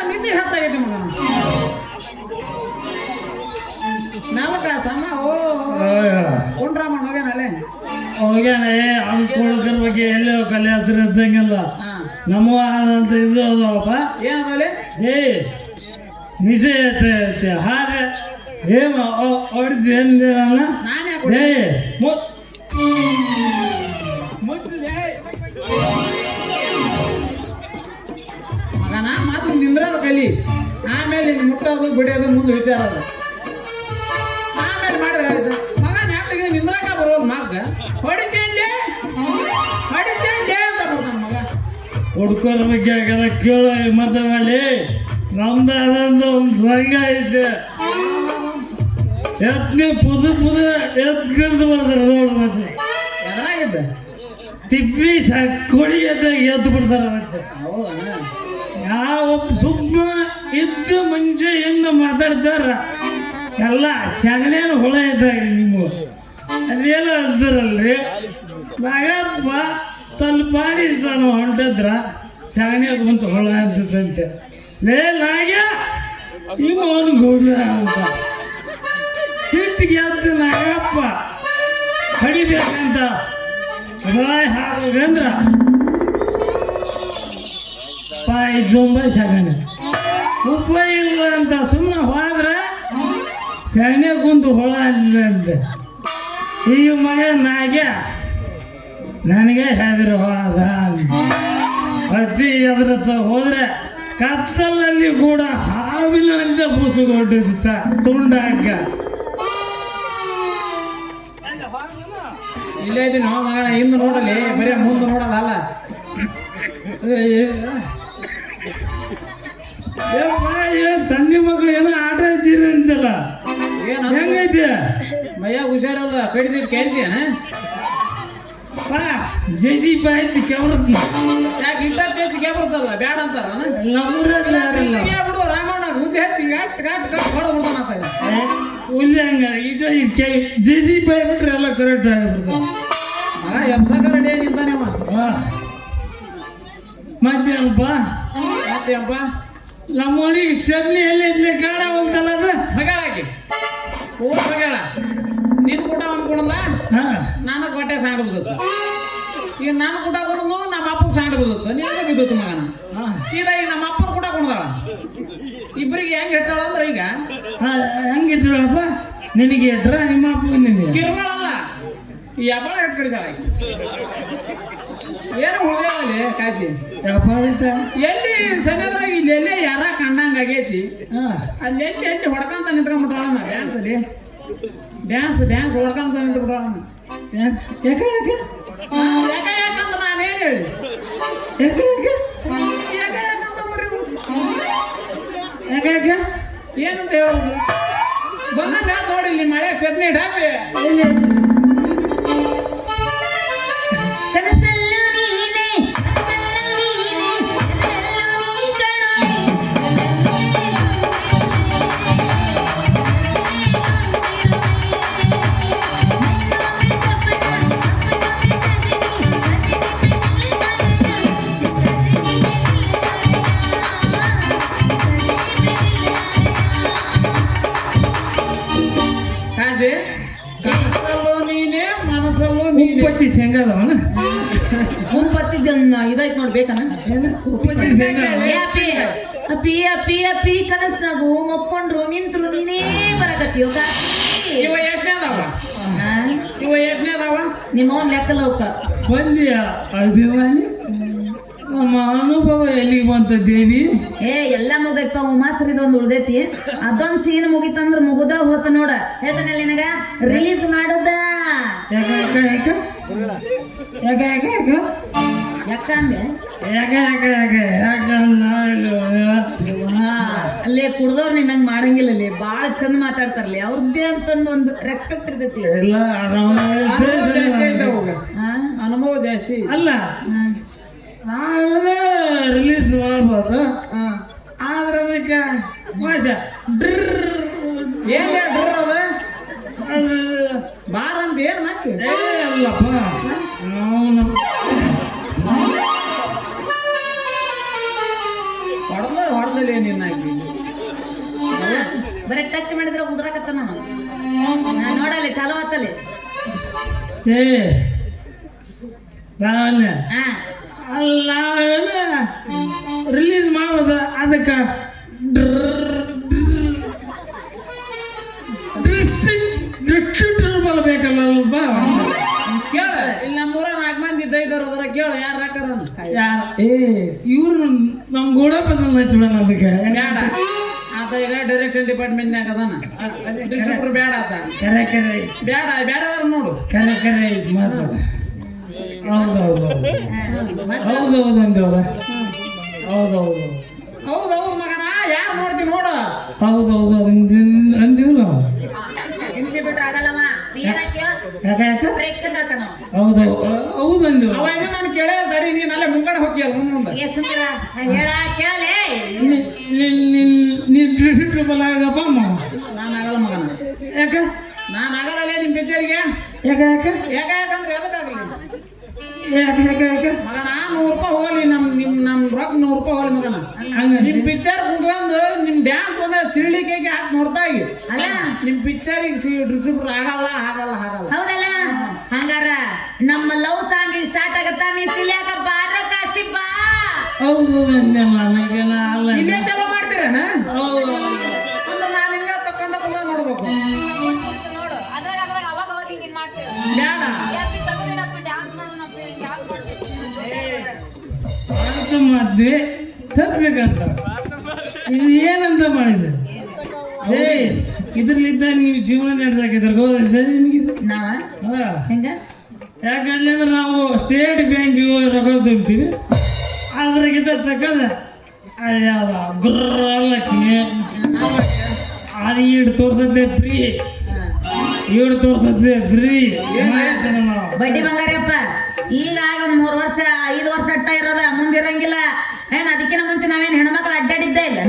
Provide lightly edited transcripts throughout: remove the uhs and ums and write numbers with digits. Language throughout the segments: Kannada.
ಮಿಸಿ ಹೆಚ್ಚಾಗೈತಿ ಮಗ ನಾಲ್ಕ ಸಮ ಓ ಕುಂಡ್ರಾಮಣ್ಣ ಹೋಗ್ಯಾನಲ್ಲೇ ಹೋಗ್ಯಾನ ಅನ್ಕೊಳ್ಕರ್ ಬಗ್ಗೆ ಎಲ್ಲೋ ಕಲೆ ಹೆಸರು ಇದ್ದಂಗಿಲ್ಲ ನಮ್ಮ ಅಂತ ಇದು ಅದಪ್ಪ ಏನದವಲ್ಲಿ ಏ ನಿಜ ಹಾರ ಏಮ ಹೊಡಿದ್ ಏನಿಲ್ಲ ನಾನೇ ಏ ಮಗನ ಮಾತ್ರ ನಿಂದ್ರದ ಕಲಿ ಆಮೇಲೆ ಮುಟ್ಟೋದು ಬಿಡೋದು ಮುಂದೆ ವಿಚಾರ ಅದ ಆಮೇಲೆ ಮಾಡಿದ್ರೆ ಆಯ್ತು ಮಗ ನಾಟಿಗೆ ನಿಂದ್ರಾಕ ಬರೋದು ಮಗ ಹೊಡಿತೇನೆ ಅಂತ ಬರ್ತಾನ ಮಗ ಹುಡ್ಕೋರ ಬಗ್ಗೆ ಆಗಲ್ಲ ಕೇಳೋ ಮತ್ತೆ ಮಾಡಿ ನಮ್ದು ಅದೊಂದು ಒಂದು ಸಂಘ ಐತೆ ಎತ್ಲಿ ಪುದು ಎತ್ಕೊಂಡು ಬರ್ತಾರೆ ನೋಡು ಮತ್ತೆ ಎದುರಾಗಿದ್ದ ತಿಪ್ಪಿ ಕೊಡಿ ಎದ್ದು ಬಿಡ್ತಾರೆ ಮತ್ತೆ ಹೌದಣ್ಣ ಯಾವ ಸುಮ್ಮ ಇದ್ದು ಮನುಷ್ಯ ಎಂದು ಮಾತಾಡ್ತಾರ ಎಲ್ಲ ಸಗಣಿಯನ್ನು ಹೊಳ ಇದ್ದಾಗ ನೀವು ಅದೇನೋ ಅಂತಾರಲ್ರಿ ನಾಗಪ್ಪ ತಲ್ಪಾಡಿ ತಾನು ಹೊಂಟಿದ್ರ ಸಗಣಿ ಕುಂತು ಹೊಳ ಅಂತದಂತೆ ಲೇ ನಾಗ್ಯ ಈಗ ಅವನು ಗೌಡ ಅಂತ ಸಿಟ್ಟಿಗೆ ಎದ್ದು ನಾಗಪ್ಪ ಕಡಿಬೇಕಂತ ಬಾಯ್ ಹಾಕೋಗಂದ್ರ ಪಾಯಿ ತುಂಬ ಸಗಣಿ ಉಪ್ಪ ಇಲ್ಲ ಅಂತ ಸುಮ್ಮನೆ ಹೋದ್ರೆ ಸಗಣಿ ಕುಂತು ಹೊಳ ಅಂತಂತೆ ಈಗ ಮಗ ನಾಗ್ಯ ನನಗೆ ಹೆದರು ಹೋದ ಅತಿ ಎದ್ರತ್ತ ಹೋದ್ರೆ ಕತ್ತಲಲ್ಲಿ ಕೂಡ ಹಾವಿನಂತೆ ಬೂಸುಗೊಂಡಿರ್ತ ತುಂಡಾಗ ಇಲ್ಲೇ ಇದೀನಿ ಮಗನ ಹಿಂದೆ ನೋಡಲಿ ಬರೀ ಮುಂದೆ ನೋಡೋದಲ್ಲ ತಂದೆ ಮಕ್ಕಳು ಏನೋ ಆಟ ಹಚ್ಚಿರಿ ಅಂತಲ್ಲ ಏನು ಹೆಂಗೈತೆ ಮಯ್ಯ ಹುಷಾರಲ್ಲ ಕಡಿದಿದ್ದು ಕೇಳ್ತೀಯನ ಬಾ ಜೆಸಿ ಬಾಯ್ತಿ ಕೆವ್ರತ್ ಯಾಕೆ ಇಂಥ ಹೆಚ್ಚು ಕೇಬರ್ಸಲ್ಲ ಬ್ಯಾಡ ಅಂತಾರ ಬಿಡು ರಾಮಣ್ಣ ಮುಂದೆ ಹೆಚ್ಚು ಗಟ್ ಹೊಡೆದು ಬಿಡ್ತಾನ ಹುಲ್ಲಿ ಹಂಗ ಇದು ಜೆಸಿ ಬಾಯ್ ಬಿಟ್ರೆ ಎಲ್ಲ ಕರೆಕ್ಟ್ ಆಗಿಬಿಡ್ತಾವ ಮಗ ಎಬ್ಸಕ ರೆಡಿ ನಿಂತಾನೆ ಮತ್ತೇನಪ್ಪ ಮತ್ತೇನಪ್ಪ ನಮ್ಮ ಮನೆಗೆ ಸ್ಟೆಪ್ನಿ ಎಲ್ಲಿ ಇದ್ಲಿ ಕಾಣ ಹೋಗ್ತಲ್ಲ ಅದು ಮಗಳಾಕಿ ಊರ್ ಮಗಳ ನಿನ್ ಕೂಡ ಅವ್ನು ಕೊಡಲ್ಲ ನನಗೆ ಹೊಟ್ಟೆ ಸಾಂಡ್ ಬಿದ್ದತ್ತ ಈಗ ನಾನು ಕೂಡ ಕೊಡಲು ನಮ್ಮ ಅಪ್ಪಗೆ ಸಾಂಡ್ ಬಿದ್ದತ್ತ ನಿನಗೆ ಬಿದ್ದತ್ತು ಮಗನ ಸೀದಾ ಈಗ ನಮ್ಮ ಅಪ್ಪನ ಕೂಡ ಕೊಡದಾಳ ಇಬ್ಬರಿಗೆ ಹೆಂಗ್ ಇಟ್ಟಾಳ ಅಂದ್ರೆ ಈಗ ಹೆಂಗಿಟ್ರಪ್ಪ ನಿನಗೆ ಇಟ್ರ ನಿಮ್ಮ ಅಪ್ಪ ನಿನಗೆ ಕಿರುಗಳಲ್ಲ ಈ ಹಬ್ಬಳ ಇಟ್ಟು ಕಡಿಸಾಳ ಏನು ಉಳ್ದೇವಲ್ಲಿ ಕಾಶಿ ಎಲ್ಲಿ ಸನ್ಯದ್ರಾಗ ಇಲ್ಲಿ ಎಲ್ಲೇ ಯಾರ ಕಂಡಂಗ ಆಗೈತಿ ಅಲ್ಲಿ ಎಲ್ಲಿ ಹೊಡ್ಕಂತ ನಿಂತ್ಕೊಂಡ್ಬಿಟ್ಟಾಳ ಡ್ಯಾನ್ಸ್ ಅಲ್ಲಿ ಡ್ಯಾನ್ಸ್ ಹೊಡ್ಕಂತ ನಿಂತ್ಬಿಟ್ಟಾಳ ಡ್ಯಾನ್ಸ್ ಯಾಕೆ ಯಾಕೆ ಯಾಕಂತ ನಾನೇನು ಹೇಳಿ ಯಾಕಂತ ನೋಡ್ರಿ ಯಾಕೆ ಏನಂತ ಹೇಳೋದು ಬಂದಂಗ ನೋಡಿ ಇಲ್ಲಿ ಮಳೆ ಚಟ್ನಿ ಡಾಬಿ ಉಪ್ಪಚ್ಚಿ ಶೇಂಗಾದವನ ಮುಂಪತ್ತಿದ್ದ ಇದಾಯ್ತು ನೋಡ್ಬೇಕನ ಉಪ್ಪಚ್ಚಿ ಶೇಂಗಾ ಅಪ್ಪಿ ಅಪ್ಪಿ ಅಪ್ಪಿ ಕನಸ್ನಾಗು ಮಕ್ಕೊಂಡ್ರು ನಿಂತ್ರು ನೀನೇ ಬರಕತ್ತೀವ ಇವ ಎಷ್ಟನೇ ಅದಾವ ನಿಮ್ಮವನ್ ಲೆಕ್ಕಲ್ಲ ಹೋಗ್ತ ಬಂದಿಯ ಅಭಿಮಾನಿ ನಮ್ಮ ಅನುಭವ ಎಲ್ಲಿಗೆ ಬಂತ ದೇವಿ ಎಲ್ಲ ಮುಗ್ದೈತ ಉಮಾಸರಿದ ಒಂದು ಉಳ್ದೈತಿ ಅದೊಂದ್ ಸೀನ್ ಮುಗಿತಂದ್ರ ಮುಗುದ ಹೋತ ನೋಡ ಹೇಳ್ತಾನಲ್ಲ ನಿನಗ ರಿಲೀಸ್ ಮಾಡುದ ಯಾಕಂದೆ ಅಲ್ಲೇ ಕುಡ್ದವ್ರು ನಿನ್ನಂಗ್ ಮಾಡಂಗಿಲ್ಲ ಅಲ್ಲಿ ಬಾಳ ಚಂದ ಮಾತಾಡ್ತಾರಲ್ಲ ಅವ್ರದ್ದೇ ಅಂತಂದು ಒಂದು ರೆಸ್ಪೆಕ್ಟ್ ಇರ್ತೈತಿ ಅನುಭವ ಜಾಸ್ತಿ ಅಲ್ಲ ರಿಲೀಸ್ ಮಾಡ್ಬೋದು ಆದ್ರೆ ಅದಕ್ಕೆ ಏನ್ ಅದು ಬಾರ ಅಂತ ಏನ್ ಮಾತು ಅಲ್ಲಪ್ಪ ಹೊಡೆದ ಬಾಳಲೇ ನಿನ್ನ ಆಕಿ. ಬರೀ ಟಚ್ ಮಾಡಿದ್ರೆ ಉದ್ರಾಕತ್ತ ನಾನು ನೋಡಲ್ಲಿ ಚಾಲು ಆತಲ್ಲಿ. ಏ ಲಾವಣ್ಯ ಹಾ ಅಲ್ಲ ರಿಲೀಸ್ ಮಾಡೋದ ಅದಕ್ಕೆ ಡಿಸ್ಟ್ರಿಬ್ಯೂಟರ್ ಬೇಕಲ್ಲಪ್ಪ. ಕೇಳ ಇಲ್ಲಿ ನಮ್ಮೂರ 4 ಮಂದಿ ಇದ್ದವ್ರು ಅದ್ರ ಕೇಳು ಯಾರು ಹಾಕಾರ ಇವ್ರು ನಮ್ ಗೂಡ ಪಸಂದ್ ಹಚ್ಬಿಡ ಅದಕ್ಕೆ ಬೇಡ ಆತ ಈಗ ಡೈರೆಕ್ಷನ್ ಡಿಪಾರ್ಟ್ಮೆಂಟ್ನಾಗ ಅದಾನ ಡಿಸ್ಟ್ರಿಬ್ಯೂಟರ್ ಬೇಡ ಆತ ಕರೆ ಕರೆ ಬೇಡ ಬೇರೆದವ್ರು ನೋಡು ಕರೆ ಕರೆ ಮಾತ್ರ ಹೌದೌದು ಹೌದೌದು ಅಂದೇವ್ರ ಹೌದೌದು ಹೌದೌದು ಮಗನ ಯಾರು ನೋಡ್ತಿ ನೋಡು ಹೌದೌದು ಅಂದಿವ್ ನಾವು. ಇಂಚೆ ಬಿಟ್ರೆ ಆಗಲ್ಲವ ಏನಕ್ಕೆ ಯಾಕ ಯಾಕ ಪ್ರೇಕ್ಷಕ ನಾವು ಹೌದೌದು ಹೌದು ಅಂದಿವ್. ಅವ ಇನ್ನು ನಾನು ಕೇಳೇ ತಡಿ ನೀನ್ ಅಲ್ಲೇ ಮುಂಗಡೆ ಹೋಗಿಯಲ್ಲ ಮುಂದೆ ಹೇಳ ಕೇಳಲೆ ನೀ ಡಿಸ್ಟ್ರಿಬ್ಯೂಟರ್ ಆಗಪ್ಪ ಅಮ್ಮ. ನಾನು ಆಗಲ್ಲ ಮಗನ ಯಾಕ ನಾನು ಆಗಲ್ಲೇ ನಿಮ್ ಪಿಕ್ಚರ್ಗೆ ಯಾಕ ಯಾಕ ಯಾಕಂದ್ರೆ ಎದಕ್ಕಾಗಲಿ ಯಾಕ ಯಾಕ ಯಾಕ ಮಗನ 100 ರೂಪಾಯಿ ಹೋಗಲಿ ನಮ್ ರೊಕ್ಕ 100 ರೂಪಾಯಿ ಹೋಗಲಿ ಮಗನ. ಹಂಗ ನಿಮ್ ಪಿಕ್ಚರ್ ಕುಂತ್ಕೊಂಡು ನಿಮ್ ಡ್ಯಾನ್ಸ್ ಬಂದ ಸಿಳ್ಳಿ ಕೇಕೆ ಹಾಕಿ ನೋಡ್ತಾ ಇಗಿ ಅಲ್ಲ ನಿಮ್ ಪಿಕ್ಚರಿಗೆ ಡಿಸ್ಟ್ರಿಬ್ಯೂಟರ್ ಆಗಲ್ಲ ಹೌದಲ್ಲ ಹಂಗಾರ ನಮ್ಮ ಲವ್ ಸಾಂಗ್ ಸ್ಟಾರ್ಟ್ ಆಗತ್ತಾ ನೀ ಸಿಲ್ಯಾಕ ಬಾರ ಕಾಶಿ ಬಾ. ಹೌದು ನನಗೆ ಅಲ್ಲ ಇಲ್ಲೇ ಚಲೋ ಮಾಡ್ತೀರೇನ ಹೌದು ಅಂದ್ರೆ ನಾನು ಹಿಂಗ ತಕ್ಕಂದ ಕುಂದ ನೋಡ್ಬೇಕು ನೋಡು ಅದ್ರಾಗ ಅವಾಗ ಅವಾಗ ಹಿಂಗ್ ಮಾಡ್ತೀವಿ ಬೇಡ ಅಂತ ಮದ್ವೆ ತಗ್ಬೇಕಂತ ಇದು ಏನಂತ ಮಾಡಿದೆ ಏ ಇದ್ರಲ್ಲಿದ್ದ ನೀವು ಜೀವನ ನಡೆಸಾಕಿದ್ರ ಹೋದ ನಿಮಗೆ ನಾವ ಹಾ ಹೆಂಗ ಯಾಕಂದ್ರೆ ನಾವು ಸ್ಟೇಟ್ ಬ್ಯಾಂಕಿಗೆ ಹೋಗಿ ರೊಕ್ಕ ತುಂಬ್ತೀವಿ ಅದ್ರಾಗಿದ್ದ ತಕ್ಕದ ಯಾವ ಗೃಹಲಕ್ಷ್ಮಿ ಅದು ಈಡು ತೋರ್ಸತ್ಲೆ ಫ್ರೀ ಈಡು ತೋರ್ಸತ್ಲೆ ಫ್ರೀ ನಾವು ಬಡ್ಡಿ ಬಂಗಾರಪ್ಪ ಈಗ ಆಗ 3 ವರ್ಷ 5 ವರ್ಷ ಅಟ್ಟ ಇರೋದ ಮುಂದಿರಂಗಿಲ್ಲ ಏನ್ ಅದಕ್ಕಿಂತ ಮುಂಚೆ ನಾವೇನ್ ಹೆಣ್ಮಕ್ಳು ಅಡ್ಡಾಡಿದ್ದೇ ಇಲ್ಲ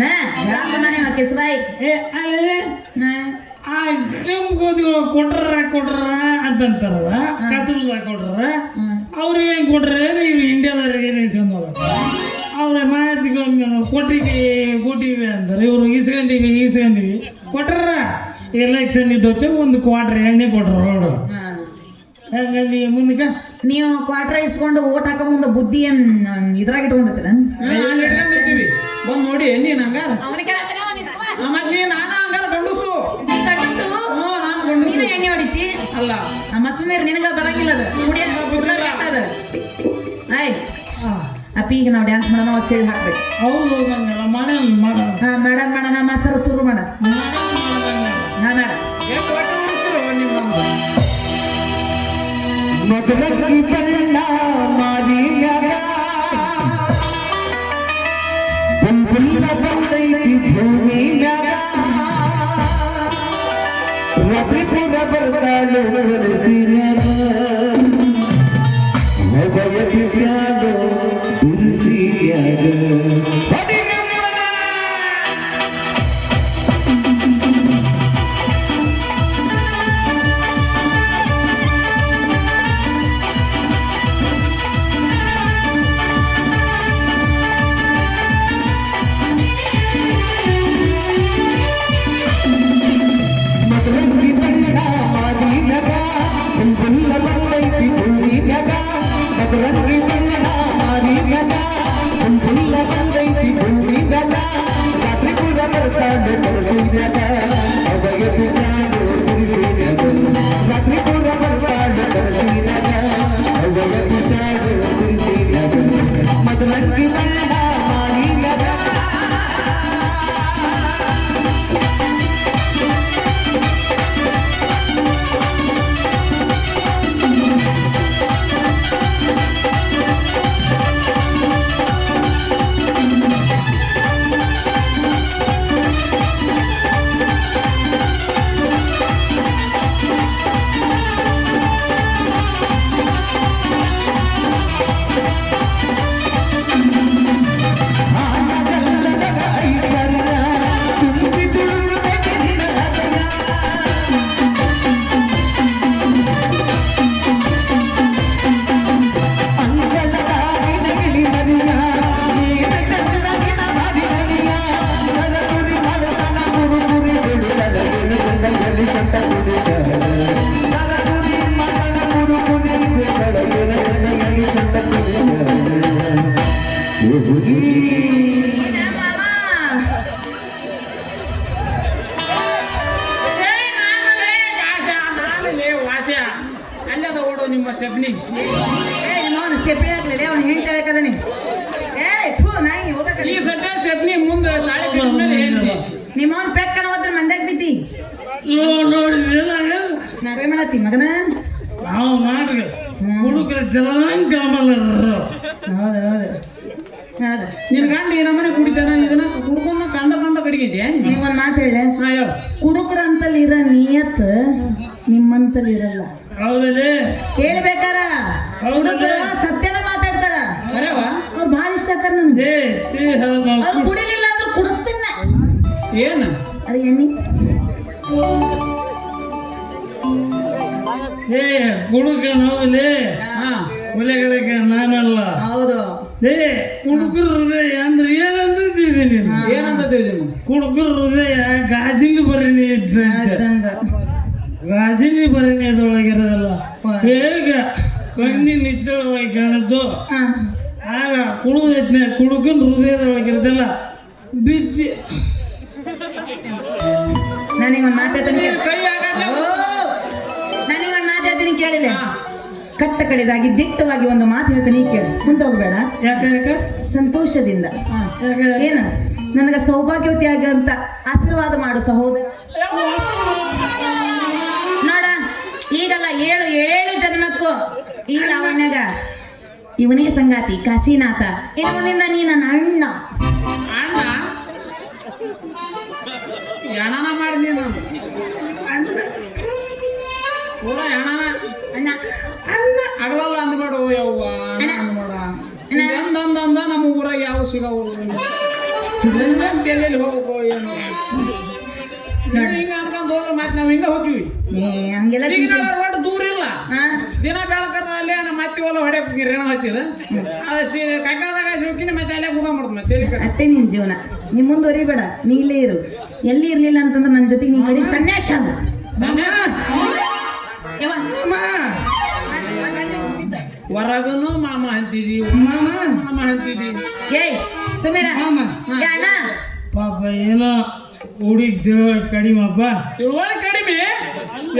ನೀವು ಕಿಸ್ಬಾಯಿ ಏ ಅಲ್ಲೇ ಆ ಕೆಂಪು ಗೋಧಿಗಳು ಕೊಟ್ರ ಅಂತಂತಾರಲ್ಲ ಕತ್ತಲ್ದಾಗ ಕೊಟ್ರ ಅವ್ರಿಗೆ ಏನ್ ಕೊಟ್ರೆ ಇವ್ರು ಇಂಡಿಯಾದವ್ರಿಗೆ ಏನು ಇಸ್ಕೊಂಡಲ್ಲ ಅವ್ರ ಮಾಹಿತಿಗಳು ಕೊಟ್ಟಿವಿ ಅಂತಾರೆ ಇವ್ರು ಇಸ್ಕೊಂಡಿವಿ ಕೊಟ್ರ ಎಲೆಕ್ಷನ್ ಇದ್ದೊತ್ತೆ 1 ಕ್ವಾರ್ಟರ್ ಎಣ್ಣೆ ಕೊಟ್ರ ನೋಡು ಹಂಗಲ್ಲಿ ಮುಂದಕ್ಕೆ ನೀವು ಕ್ವಾರ್ಟರ್ ಇಸ್ಕೊಂಡು ಓಟ್ ಹಾಕ ಮುಂದೆ ಬುದ್ಧಿ ಏನ್ ಇದ್ರಾಗ ಇಟ್ಕೊಂಡಿರ್ತೀರ ಅಲ್ಲಿ ಇಟ್ಕೊಂಡಿರ್ತೀವಿ ಬಂದ್ ನೋಡಿ ನೀನ್ ಹಂಗಾರ ಮತ್ ನೀ ನಾನ ಹಂಗಾರ ಗಂಡುಸು ನಾನು ಗಂಡುಸು ಎಣ್ಣೆ ಹೊಡಿತಿ ಅಲ್ಲ ಮತ್ತ ಮೇಲೆ ನಿನಗ ಬರಂಗಿಲ್ಲ ಅದು ಆಯ್ ಅಪ್ಪಿ ಈಗ ನಾವು ಡ್ಯಾನ್ಸ್ ಮಾಡೋಣ ಸೇರಿ ಹಾಕ್ಬೇಕು ಹೌದು ಮಾಡೋಣ ಹಾ ಮಾಡೋಣ ಮಾಸ್ತರ ಶುರು ಮಾಡ ಹಾ ಮೇಡ ಎಷ್ಟು ಒಟ್ಟು ಮಾಡ್ತೀರೋ ನಿಮ್ಮ ಮಧುರಕ್ಕಿ ಬಣ್ಣ ಮಾರಿಯಾಗ ಬುಲ್ಬುಲ್ಲ ಬಂದೈತಿ ಭೂಮಿಯಾಗ ರವಿಪುರ ಬರ್ತಾಳು ಒರೆಸಿನ್ಯಾಗ ಒಬ್ಬಯ ಬಿಸಾಡು ಉರಿಸಿಯಾಗ ಸ್ಟೆಪ್ನಿ ಅವನು ಸ್ಟೆಪ್ಪಿ ಆಗ್ಲಿಲ್ಲ ಅವ್ನು ಹೇಳ್ತೇವೆ ಏ ಥೂ ನಾಯಿ ಹೋಗ ಈ ಸದ್ಯ ಸ್ಟೆಪ್ನಿ ಮುಂದೆ ತಾಳಿ ಬಿಟ್ಟ ಮೇಲೆ ಹೇಳ್ತಿ ನಿಮ್ಮವನ್ ಪೆಕ್ಕನ ಹೋದ್ರೆ ಮಂದ್ಯಾಗ ಬಿದ್ದಿ ನೋಡಿದ್ರೆ ನಾವೇ ಮಾಡತ್ತಿ ಮಗನ ನಾವು ಮಾಡ್ರಿ ಹುಡುಗರ ಚೆನ್ನಾಗಿ ಕಾಮಲ್ಲ ಹೌದು ಹೌದು ಹೌದು ನಿನ್ ಗಂಡ ಈ ನಮ್ಮನೆ ಕುಡಿತಾನ ಇದನ್ನ ಕುಡ್ಕೊಂಡ ಕಂಡ ಕಡಿಗಿದ್ಯಾ ನೀವೊಂದ್ ಮಾತು ಹೇಳ ಹಾ ಹೇಳು ಕುಡುಕರ ಅಂತಲ್ಲಿ ಇರೋ ನಿಯತ್ ನಿಮ್ಮಂತಲ್ಲಿ ಇರಲ್ಲ ಹೌದಲ್ಲಿ ಕೇಳ್ಬೇಕಾರ ಹುಡುಗರು ಸತ್ಯನ ಮಾತಾಡ್ತಾರ ಸರಿವಾ ಅವ್ರು ಭಾಳ ಇಷ್ಟ ಆಕಾರ ನನ್ಗೆ ಅವ್ರು ಕುಡಿಲಿಲ್ಲ ಅಂದ್ರೆ ಕುಡಿಸ್ತೀನ ಏನ ಅದು ಎಣ್ಣಿ ಏ ಹುಡುಗ ಹೌದಲ್ಲಿ ಹಾ ಒಲೆಗಡಕ ನಾನಲ್ಲ ಹೌದು ಏ ಕುಡುಕರ ಹೃದಯ ಅಂದ್ರೆ ಏನಂತ ತಿಳಿದೀನಿ ಏನಂತ ತಿಳಿದಿ ಕುಡುಕರ ಹೃದಯ ಗಾಜಿನ ಭರಣಿ ಅದಂಗ ಗಾಜಿನ ಭರಣಿ ಅದರೊಳಗಿರೋದಲ್ಲ ಬೇಗ ಕಣ್ಣಿನ ನಿಚ್ಚಳವಾಗಿ ಕಾಣುತ್ತೋ ಆಗ ಕುಡುದೈತ್ನೆ ಕುಡುಕನ ಹೃದಯದೊಳಗಿರೋದಲ್ಲ ಬಿಚ್ಚಿ ನನಗೊಂದು ಮಾತಾಡ್ತೀನಿ ಕೈ ಆಗತ್ತೆ ನನಗೊಂದು ಮಾತಾಡ್ತೀನಿ ಕೇಳಿಲ್ಲ ಕಟ್ಟ ಕಡೆದಾಗಿ ದಿಟ್ಟವಾಗಿ ಒಂದು ಮಾತು ಹೇಳ್ತೀನಿ ಕೇಳಿ ಮುಂದೆ ಹೋಗ್ಬೇಡ ಯಾಕೆ ಸಂತೋಷದಿಂದ ಯಾಕೆ ಏನ ನನಗ ಸೌಭಾಗ್ಯವತಿ ಆಗಂತ ಆಶೀರ್ವಾದ ಮಾಡು ಸಹೋದರ ನೋಡ ಈಗಲ್ಲ 7 ಜನ್ಮಕ್ಕೂ ಈ ಲಾವಣ್ಯಗ ಇವನಿಗೆ ಸಂಗಾತಿ ಕಾಶಿನಾಥ ಇನ್ನು ಮುಂದಿಂದ ನೀ ನನ್ನ ಅಣ್ಣ ಅಣ್ಣ ಎಣನ ಮಾಡಿದ್ನಿ ನಾನು ಪೂರ ಎಣನ ಅಣ್ಣ ಆಗಲಲ್ಲ ಅಂದ್ಬೇಡ ಯವ್ವ ಅಣ್ಣ ಅಂದ್ಬೇಡ ಅಂದ ನಮ್ಮ ಊರಾಗ ಯಾವ ಸಿಗವು ಎಲ್ಲೆಲ್ಲಿ ಹೋಗ್ಬೇಕು ಏನು ಹಿಂಗ ಅನ್ಕೊಂಡ್ ಹೋದ್ರೆ ಮತ್ತೆ ನಾವ್ ಹಿಂಗ ಹೋಗ್ತೀವಿ ಹಂಗೆಲ್ಲ ಈಗ ಒಟ್ಟು ದೂರ ಇಲ್ಲ ಹಾ ದಿನ ಬೆಳಕರ ಅಲ್ಲೇ ನಮ್ಮ ಮತ್ತೆ ಹೊಲ ಹೊಡ್ಯಾಕ ರೇಣ ಹತ್ತಿದ ಅದು ಕೈಕಾಲದಾಗ ಸಿಕ್ಕಿನ ಮತ್ತೆ ಅಲ್ಲೇ ಕೂದ ಮಾಡ್ದು ಮತ್ತೆ ಎಲ್ಲಿ ಕಡೆ ಅಟ್ಟೆ ನಿನ್ ಜೀವನ ನೀ ಮುಂದುವರಿಬೇಡ ನೀ ಇಲ್ಲೇ ಇರು ಎಲ್ಲಿ ಇರ್ಲಿಲ್ಲ ಅಂತಂದ್ರೆ ನನ್ನ ಜೊತೆಗೆ ನೀ ಕಡೆ ಸನ್ಯಾಸ ಅದು ಹೊರಗನು ಮಾಮ ಅಂತಿದಿ ಮಾಮ ಅಂತಿದಿ ಏಯ್ ಸುಮೀರ ಮಾಮ ಏ ಅಣ್ಣ ಪಾಪ ಏನೋ ಹುಡುಗ ದೇವ ಕಡಿಮಪ್ಪ ತಿಳುವಳಿಕೆ ಕಡಿಮೆ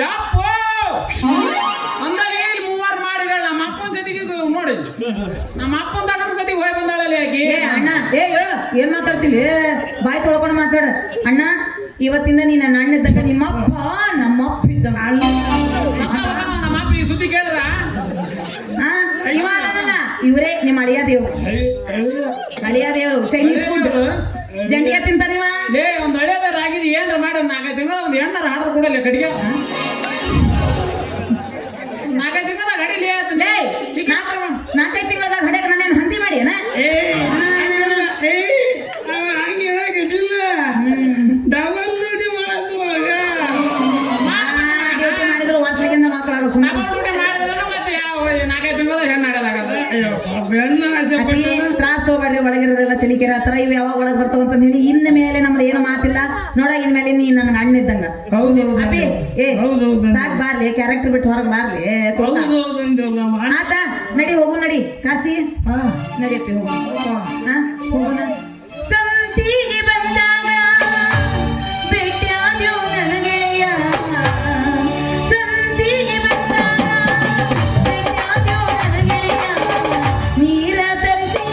ಯಪ್ಪ ಅಂದಾಗ ಇಲ್ಲಿ 3 ಮಾಡಿಗಳ ನಮ್ಮ ಅಪ್ಪನ ಸತಿಗೆ ನೋಡಿ ನಮ್ಮ ಅಪ್ಪನ ತಕ್ಕ ಸತಿಗೆ ಹೋಗಿ ಬಂದಾಳಲ್ಲಿ ಆಕಿ ಏ ಅಣ್ಣ ಏನ್ ಮಾತಾಡ್ತಿಲಿ ಬಾಯಿ ತೊಳ್ಕೊಂಡು ಮಾತಾಡ ಅಣ್ಣ ಇವತ್ತಿಂದ ನೀ ನನ್ನ ಅಣ್ಣ ಇದ್ದಾಗ ನಮ್ಮಪ್ಪ ಇದ್ದ ನಮ್ಮ ಅಪ್ಪ ಈ ಸುದ್ದಿ ಕೇಳಿದ್ರ ಇವಾಗಲ್ಲ ಇವರೇ ನಿಮ್ಮ ಅಳಿಯ ದೇವ್ರು ಅಳಿಯ ದೇವ್ರು ಚೈನೀಸ್ ಫುಡ್ ಜಂಟಿಗೆ ತಿಂತಾನಿವ ಲೇ ಒಂದ್ ಹಳೆಯದಾರ ಆಗಿದ್ ಏನ್ರ ಮಾಡಿ ಒಂದ್ 4 ತಿಂಗಳ ಒಂದ್ ಎಣ್ಣಾರ ಹಾಡದ್ ಕೂಡಲ್ಲ ಕಡಿಗೆ 4 ತಿಂಗಳದಾಗ ಹಡಿಲಿ ನಾಲ್ಕೈದು ತಿಂಗಳದಾಗ ಹಡೆಯಕ್ಕೆ ನಾನೇನು ಹಂದಿ ಮಾಡಿ ಅಣ್ಣ ಹಂಗೆ ಹೇಳಕ್ಕಿಲ್ಲ ಡಬಲ್ ಡ್ಯೂಟಿ ಮಾಡೋದು ಡ್ಯೂಟಿ ಮಾಡಿದ್ರು ವರ್ಷದಿಂದ ಮಕ್ಕಳಾಗ ಸುಮ್ಮನೆ ಡಬಲ್ ಡ್ಯೂಟಿ ಮಾಡಿದ್ರೆ ಮತ್ತೆ ಯಾವ 4 ತಿಂಗಳದಾಗ ಹೆಣ್ಣು ಹಡೆದಾಗದ ಬೆನ್ನ ಆಸೆ ಪಟ್ಟು ತ್ರಾಸ್ ತಗೋಬೇಡ್ರಿ ಒಳಗಿರೋರೆಲ್ಲ ತಲಿಕೆರ ಹತ್ರ ಇವು ಯಾವಾಗ ಒಳಗೆ ಬರ್ತಾವ ಅಂತ ಹೇಳಿ ಇನ್ನ ಮೇಲೆ ನಮ್ದು ಏನು ಮಾತಿಲ್ಲ ನೋಡ ಇನ್ಮೇಲೆ ನೀ ನನ್ಗೆ ಅಣ್ಣ ಇದ್ದಂಗ ಅಪ್ಪಿ ಏ ಸಾಕ್ ಬಾರ್ಲಿ ಕ್ಯಾರೆಕ್ಟರ್ ಬಿಟ್ಟು ಹೊರಗೆ ಬಾರ್ಲಿ ಆತ ನಡಿ ಹೋಗು ನಡಿ ಕಾಶಿ ನಡಿ ಅಪ್ಪಿ ಹೋಗೋಣ ಸಂತಿಗೆ ಬಂದಾಗ ಭೇಟಿಯಾದ್ಯೋ ನನ್ನ ಗೆಳೆಯ ಸಂತಿಗೆ ಬಂದಾಗ ಭೇಟಿಯಾದ್ಯೋ ನನ್ನ ಗೆಳೆಯ ನೀರ ತರಿಸಿ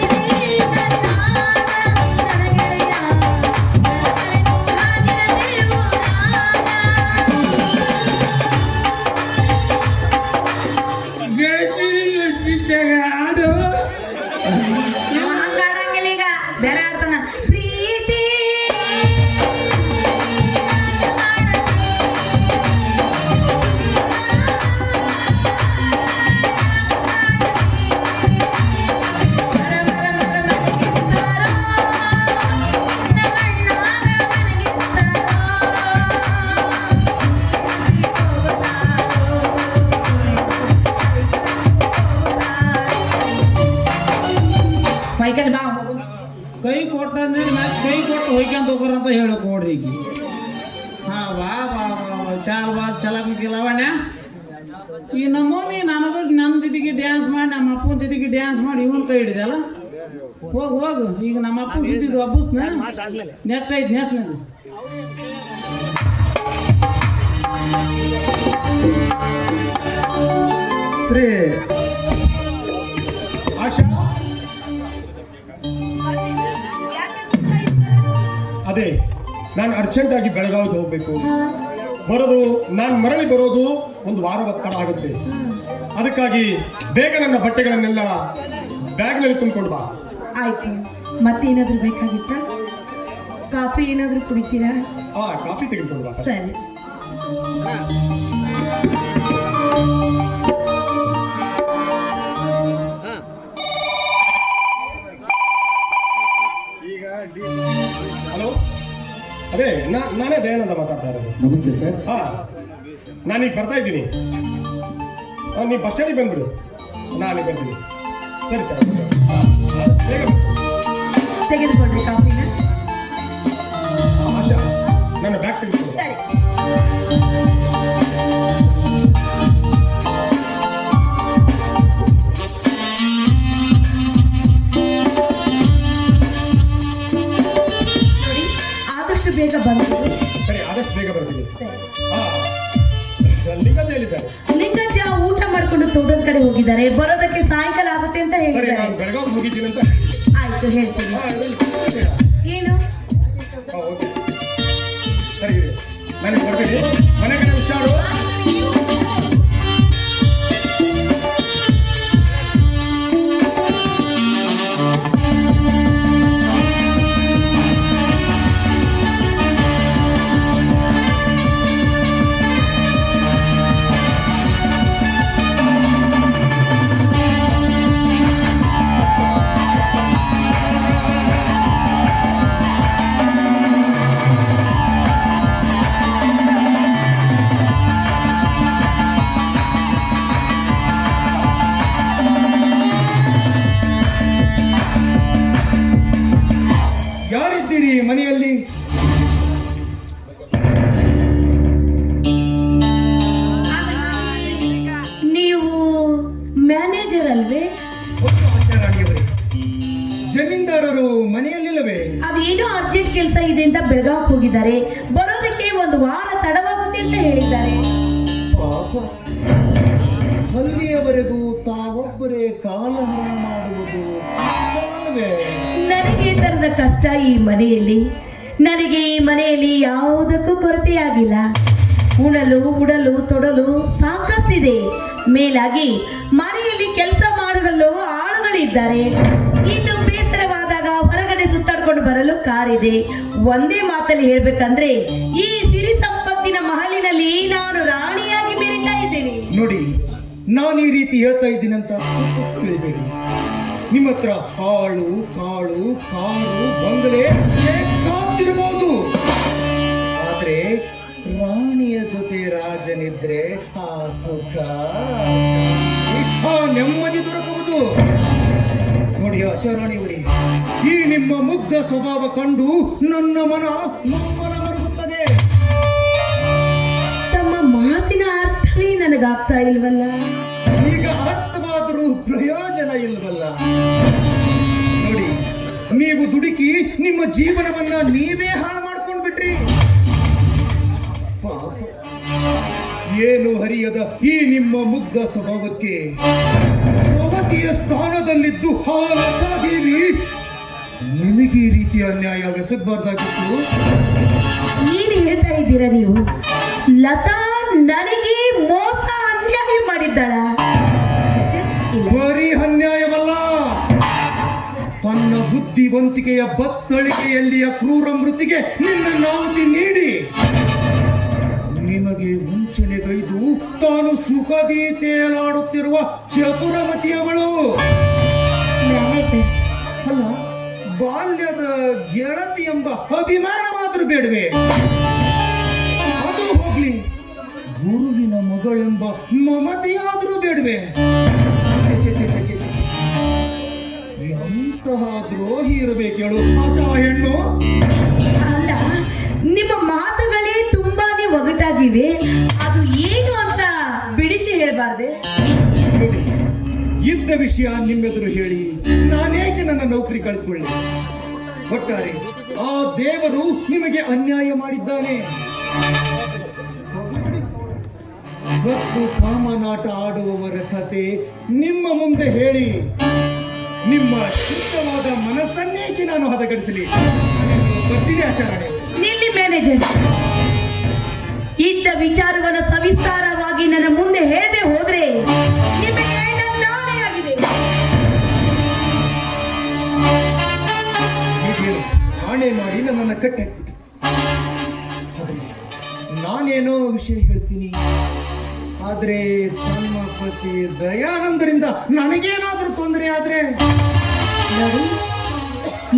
ನನ್ನ ಗೆಳೆಯ ಆಡು ಹಂಗಾಡಂಗಿಲ್ಲ ಈಗ ಬೇರೆ ಆಡ್ತಾನ ಪ್ರೀತಿ ಮೈಕಲ್ ಬಾ ಕೈ ಕೊಟ್ಟ ಅಂದ್ರೆ ಮತ್ತೆ ಕೈ ಕೊಟ್ಟು ಹೋಯ್ಕೊಂತ ಹೋಗ್ರ ಅಂತ ಹೇಳಕ್ ನೋಡ್ರಿ ಈಗ ಹಾ ಬಾ ಬಾ ಚಾಲ್ ಬಾ ಚಲಕ್ಕಿಲ್ಲ ಅವಣ್ಣ ಈ ನಮ್ಮೋನಿ ನನಗ ನನ್ನ ಜೊತೆಗೆ ಡ್ಯಾನ್ಸ್ ಮಾಡಿ ನಮ್ಮ ಅಪ್ಪನ ಜೊತೆಗೆ ಡ್ಯಾನ್ಸ್ ಮಾಡಿ ಇವನ್ ಕೈ ಹಿಡಿದಲ್ಲ ಹೋಗು ಈಗ ನಮ್ಮ ಅಪ್ಪನ ಜೊತೆಗೆ ಹಬ್ಬಸ್ನ ನೆಕ್ಸ್ಟ್ ಐತಿ ನೆಕ್ಸ್ಟ್ ಶ್ರೀ ಆಶಾ, ಅದೇ ನಾನು ಅರ್ಜೆಂಟ್ ಆಗಿ ಬೆಳಗಾವಿಗೆ ಹೋಗ್ಬೇಕು. ನಾನು ಮರಳಿ ಬರೋದು ಒಂದು ವಾರ ಒತ್ತಡ ಆಗುತ್ತೆ. ಅದಕ್ಕಾಗಿ ಬೇಗ ನನ್ನ ಬಟ್ಟೆಗಳನ್ನೆಲ್ಲ ಬ್ಯಾಗ್ನಲ್ಲಿ ತುಂಬಿಕೊಂಡು ಬಾ. ಆಯ್ತು. ಮತ್ತೇನಾದ್ರೂ ಬೇಕಾಗಿತ್ತಾ? ಕಾಫಿ ಏನಾದ್ರೂ ಕುಡಿತೀರಾ? ಕಾಫಿ ತೆಗೆದುಕೊಂಡು ಬಾ. ಸರಿ. ಹಲೋ, ಅದೇ ನಾನೇ ದಯಾನಂದ ಮಾತಾಡ್ತಾ ಇರೋದು. ನಮಸ್ತೆ ಸರ್. ನಾನೀಗ ಬರ್ತಾ ಇದ್ದೀನಿ. ನೀವು ಬಸ್ ಸ್ಟ್ಯಾಂಡಿಗೆ ಬಂದ್ಬಿಡು, ನಾನೇ ಬರ್ತೀನಿ. ಸರಿ ಸರ್, ಬೇಗ ಬನ್ನಿ. ತೆಗೆದುಕೊಳ್ರಿ ಕಾಫಿನ. ಆಶಾ, ನನ್ನ ಬ್ಯಾಗ್ ತೆಗೆದುಕೊಂಡು ಬಾ. ಸರಿ. ನೋಡಿ, ಆದಷ್ಟು ಬೇಗ ಬಂದು. ಸರಿ, ಆದಷ್ಟು ಬೇಗ ಬರ್ತೀನಿ. ಸರಿ. ಲಿಂಗಂತ ಹೇಳಿದ್ದಾರೆ. ಲಿಂಗಜ್ಜ ಊಟ ಮಾಡ್ಕೊಂಡು ತೋಟದ ಕಡೆ ಹೋಗಿದ್ದಾರೆ. ಬರೋದಕ್ಕೆ ಸಾಯಂಕಾಲ ಆಗುತ್ತೆ ಅಂತ ಸರಿ, ಹೇಳಿದ್ದಾರೆ. ನಾನು ಬೆಳಗಾವಿ ಹೋಗಿದ್ದೀನಿ ಅಂತ. ಆಯ್ತು, ಹೇಳ್ತೀನಿ. ಏನು? ಓಕೆ, ಸರಿ ಇರಿ. ನಾನು ಬರ್ತೀನಿ. ಮನೆ ಕಡೆ ಹುಷಾರು. ಯಾರಿದ್ದೀರಿ ಮನೆಯಲ್ಲಿ? ನೀವು ಮ್ಯಾನೇಜರ್ ಅಲ್ವೇ? ಆಶಾರಾಣಿಯವರೇ, ಜಮೀನ್ದಾರರು ಮನೆಯಲ್ಲಿಲ್ಲವೇ? ಅದೇನೋ ಅರ್ಜೆಂಟ್ ಕೆಲಸ ಇದೆ ಅಂತ ಬೆಳಗಾವಿಗೆ ಹೋಗಿದ್ದಾರೆ. ಬರೋದಕ್ಕೆ ಒಂದು ವಾರ ತಡವಾಗುತ್ತೆ ಅಂತ ಹೇಳಿದ್ದಾರೆ. ಪಾಪ, ಅಲ್ಲಿಯವರೆಗೂ ತಾವೊಬ್ಬರೇ ಕಾಲಹರಣ ಮಾಡುವುದು ಕಷ್ಟವಲ್ಲವೇ? ನನಗೆ ತರದ ಕಷ್ಟ ಈ ಮನೆಯಲ್ಲಿ. ನನಗೆ ಈ ಮನೆಯಲ್ಲಿ ಯಾವುದಕ್ಕೂ ಕೊರತೆಯಾಗಿಲ್ಲ. ಉಣಲು ಉಡಲು ತೊಡಲು ಸಾಕಷ್ಟಿದೆ. ಮೇಲಾಗಿ ಮನೆಯಲ್ಲಿ ಕೆಲಸ ಮಾಡಲು ಆಳುಗಳಿದ್ದಾರೆ. ಇನ್ನು ಬೇಸರವಾದಾಗ ಹೊರಗಡೆ ಸುತ್ತಾಡ್ಕೊಂಡು ಬರಲು ಕಾರಿದೆ. ಒಂದೇ ಮಾತಲ್ಲಿ ಹೇಳ್ಬೇಕಂದ್ರೆ ಈ ಸಿರಿ ಸಂಪತ್ತಿನ ಮಹಲಿನಲ್ಲಿ ನಾನು ರಾಣಿಯಾಗಿ ಮೆರೀತಾ ಇದ್ದೇನೆ. ನೋಡಿ, ನಾನು ಈ ರೀತಿ ಹೇಳ್ತಾ ಇದ್ದೀನಿ ಅಂತ ತಿಳಿಬೇಡಿ. ನಿಮ್ಮ ಹತ್ರ ಆಳು ಕಾಳು ಕಾರು ಬಂಗಲೆ ಬೇಕಾಗ್ತಿರ್ಬೋದು, ಆದ್ರೆ ರಾಣಿಯ ಜೊತೆ ರಾಜನಿದ್ರೆ ಆ ಸುಖ, ಆ ನೆಮ್ಮದಿ ದೊರಕುವುದು. ನೋಡಿ ಆಶಾರಾಣಿಯವರೇ, ಈ ನಿಮ್ಮ ಮುಗ್ಧ ಸ್ವಭಾವ ಕಂಡು ನನ್ನ ಮನ ಮರುಗುತ್ತದೆ. ತಮ್ಮ ಮಾತಿನ ಅರ್ಥವೇ ನನಗಾಗ್ತಾ ಇಲ್ವಲ್ಲ. ಈಗ ಅರ್ಥವಾದರೂ ಪ್ರಯೋಜನ ಇಲ್ವಲ್ಲ. ನೋಡಿ, ನೀವು ದುಡುಕಿ ನಿಮ್ಮ ಜೀವನವನ್ನ ನೀವೇ ಹಾಳು ಮಾಡ್ಕೊಂಡು ಬಿಟ್ರಿ. ಪಾಪ, ಏನು ಹರಿಯದ ಈ ನಿಮ್ಮ ಮುಗ್ಧ ಸ್ವಭಾವಕ್ಕೆ ಸವತಿಯ ಸ್ಥಾನದಲ್ಲಿದ್ದು ಹಾಲಾಗಿರಿ. ನಿಮಗೆ ಈ ರೀತಿಯ ಅನ್ಯಾಯ ಎಸಗಬಾರ್ದಾಗಿತ್ತು. ಏನು ಹೇಳ್ತಾ ಇದ್ದೀರಾ ನೀವು? ಲತಾ ನನಗೆ ಮೋಸ ಅನ್ಯಾಯ ಮಾಡಿದ್ದಾಳ? ಬರೀ ಅನ್ಯಾಯವಲ್ಲ, ತನ್ನ ಬುದ್ಧಿವಂತಿಕೆಯ ಬತ್ತಳಿಕೆಯಲ್ಲಿಯ ಕ್ರೂರ ಮೃತಿಗೆ ನಿನ್ನನ್ನಾಹುತಿ ನೀಡಿ ನಿಮಗೆ ವಂಚನೆಗೈದು ತಾನು ಸುಖದಿ ತೇಲಾಡುತ್ತಿರುವ ಚತುರಮತಿಯವಳು. ಮ್ಯಾನೇಜರ್, ಅಲ್ಲ, ಬಾಲ್ಯದ ಗೆಳತಿ ಎಂಬ ಅಭಿಮಾನವಾದರೂ ಬೇಡವೇ? ಅದು ಹೋಗ್ಲಿ, ಗುರುವಿನ ಮಗಳೆಂಬ ಮಮತೆಯಾದರೂ ಬೇಡವೇ? ಛೆ, ಛೆ, ಛೆ, ಛೆ, ಛೆ, ಛೆ, ಛೆ. ಎಂತಹ ದ್ರೋಹಿ ಇರಬೇಕೇಳು ಆಶಾ ಹೆಣ್ಣು. ಅಲ್ಲ, ನಿಮ್ಮ ಮಾತುಗಳೇ ತುಂಬಾನೇ ಒಗಟಾಗಿವೆ. ಅದು ಏನು ಅಂತ ಬಿಡಿಸಿ ಹೇಳ್ಬಾರ್ದೆ? ನೋಡಿ, ಇದ್ದ ವಿಷಯ ನಿಮ್ಮೆದುರು ಹೇಳಿ ನಾನೇಕೆ ನನ್ನ ನೌಕರಿ ಕಳೆದುಕೊಳ್ಳಿ? ಒಟ್ಟಾರೆ ಆ ದೇವರು ನಿಮಗೆ ಅನ್ಯಾಯ ಮಾಡಿದ್ದಾನೆ. ಹೋಗ್ಬಿಡಿ. ಇವತ್ತು ಕಾಮನಾಟ ಆಡುವವರ ಕತೆ ನಿಮ್ಮ ಮುಂದೆ ಹೇಳಿ ನಿಮ್ಮ ಶುದ್ಧವಾದ ಮನಸ್ಸನ್ನೇಕೆ ನಾನು ಹದಗೆಡಿಸಲಿ? ಬರ್ತೀನಿ ಆಚಾರ್ಯ. ನಿಲ್ಲಿ ಮ್ಯಾನೇಜರ್, ಇದ್ದ ವಿಚಾರವನ್ನು ಸವಿಸ್ತಾರವಾಗಿ ನನ್ನ ಮುಂದೆ ಹೇಳದೆ ಹೋದ್ರೆ ನಿಮಗೆ ನಾನೇ ಆಗಿದೆ. ಹೀಗೆ ಆಣೆ ಮಾಡಿ ನನ್ನನ್ನು ಕಟ್ಟಾಕ್ಬಿಟ್ಟು, ಆದ್ರೆ ನಾನೇನೋ ವಿಷಯ ಹೇಳ್ತೀನಿ, ಆದ್ರೆ ತಮ್ಮ ಪತಿ ದಯಾನಂದರಿಂದ ನನಗೇನಾದ್ರೂ ತೊಂದರೆ ಆದ್ರೆ ನೋಡಿ,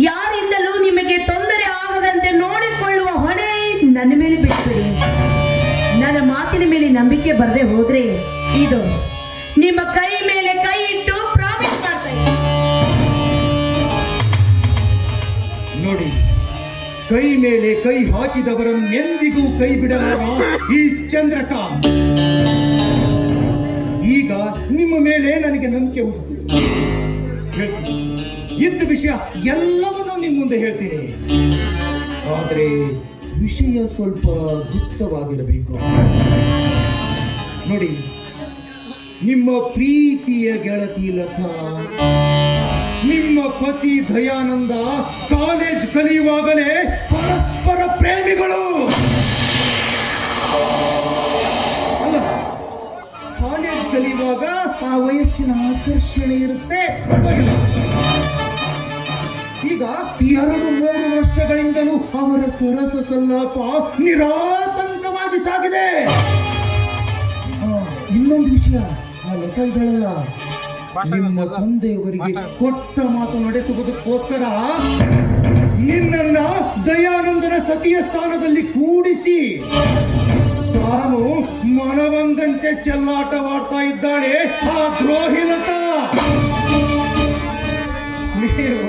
ಯಾರಿಂದಲೂ ನಿಮಗೆ ತೊಂದರೆ ಆಗದಂತೆ ನೋಡಿಕೊಳ್ಳುವ ಹೊಣೆ ನನ್ನ ಮೇಲೆ ಬಿಟ್ಬಿಡಿ. ನನ್ನ ಮಾತಿನ ಮೇಲೆ ನಂಬಿಕೆ ಬರದೆ ಹೋದ್ರೆ ಇದು ನಿಮ್ಮ ಕೈ ಮೇಲೆ ಕೈ ಇಟ್ಟು ಪ್ರಾಮಿಸ್ ಮಾಡ್ತಾ ಇದ್ದೀನಿ. ನೋಡಿ, ಕೈ ಮೇಲೆ ಕೈ ಹಾಕಿದವರನ್ನು ಎಂದಿಗೂ ಕೈ ಬಿಡಲಾರ ಈ ಚಂದ್ರಕಾಂತ್. ಈಗ ನಿಮ್ಮ ಮೇಲೆ ನನಗೆ ನಂಬಿಕೆ ಹುಟ್ಟಿತು. ಹೇಳ್ತೀನಿ, ಇದ್ದ ವಿಷಯ ಎಲ್ಲವನ್ನೂ ನಿಮ್ಮ ಮುಂದೆ ಹೇಳ್ತೀನಿ, ಆದ್ರೆ ವಿಷಯ ಸ್ವಲ್ಪ ಗುಪ್ತವಾಗಿರಬೇಕು. ನೋಡಿ, ನಿಮ್ಮ ಪ್ರೀತಿಯ ಗೆಳತಿ ಲತಾ, ನಿಮ್ಮ ಪತಿ ದಯಾನಂದ ಕಾಲೇಜ್ ಕಲಿಯುವಾಗಲೇ ಪರಸ್ಪರ ಪ್ರೇಮಿಗಳು. ಅಲ್ಲ, ಕಾಲೇಜ್ ಕಲಿಯುವಾಗ ಆ ವಯಸ್ಸಿನ ಆಕರ್ಷಣೆ ಇರುತ್ತೆ, ಪರವಾಗಿಲ್ಲ. ಈಗ 2-3 ವರ್ಷಗಳಿಂದಲೂ ಅವರ ಸರಸ ಸಲ್ಲಾಪ ನಿರಾತಂಕವಾಗಿ ಸಾಗಿದೆ. ಇನ್ನೊಂದು ವಿಷಯ, ಆ ಲತಾ ಇದ್ದಾಳಲ್ಲ, ನಿಮ್ಮ ತಂದೆಯವರಿಗೆ ಕೊಟ್ಟ ಮಾತು ನಡೆಸುವುದಕ್ಕೋಸ್ಕರ ನಿನ್ನನ್ನ ದಯಾನಂದನ ಸತಿಯ ಸ್ಥಾನದಲ್ಲಿ ಕೂಡಿಸಿ ತಾನು ಮನವಂದಂತೆ ಚೆಲ್ಲಾಟವಾಡ್ತಾ ಇದ್ದಾಳೆ ಆ ದ್ರೋಹಿ ಲತಾ. ನೀವು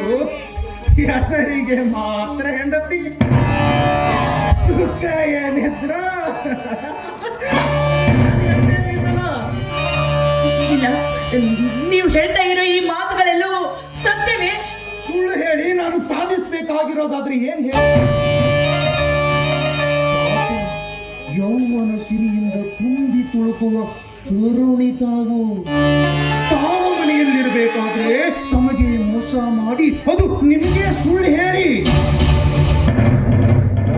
ಹೆಸರಿಗೆ ಮಾತ್ರ ಹೆಂಡತಿ, ಸುಖ ಏನಿದ್ರ ಇಲ್ಲ, ನೀವು ಹೇಳ್ತಾ ಇರೋ ಈ ಮಾತುಗಳೆಲ್ಲವೂ ಸತ್ಯವೇ? ಸುಳ್ಳು ಹೇಳಿ ನಾನು ಸಾಧಿಸಬೇಕಾಗಿರೋದಾದ್ರೆ ಏನ್ ಹೇಳಿ? ಯೌವನ ಸಿರಿಯಿಂದ ತುಂಬಿ ತುಳುಕುವ ತರುಣಿ ತಾವು ಮನೆಯಲ್ಲಿರಬೇಕಾದ್ರೆ ತಮಗೆ ಮೋಸ ಮಾಡಿ ಅದು ನಿಮಗೆ ಸುಳ್ಳು ಹೇಳಿ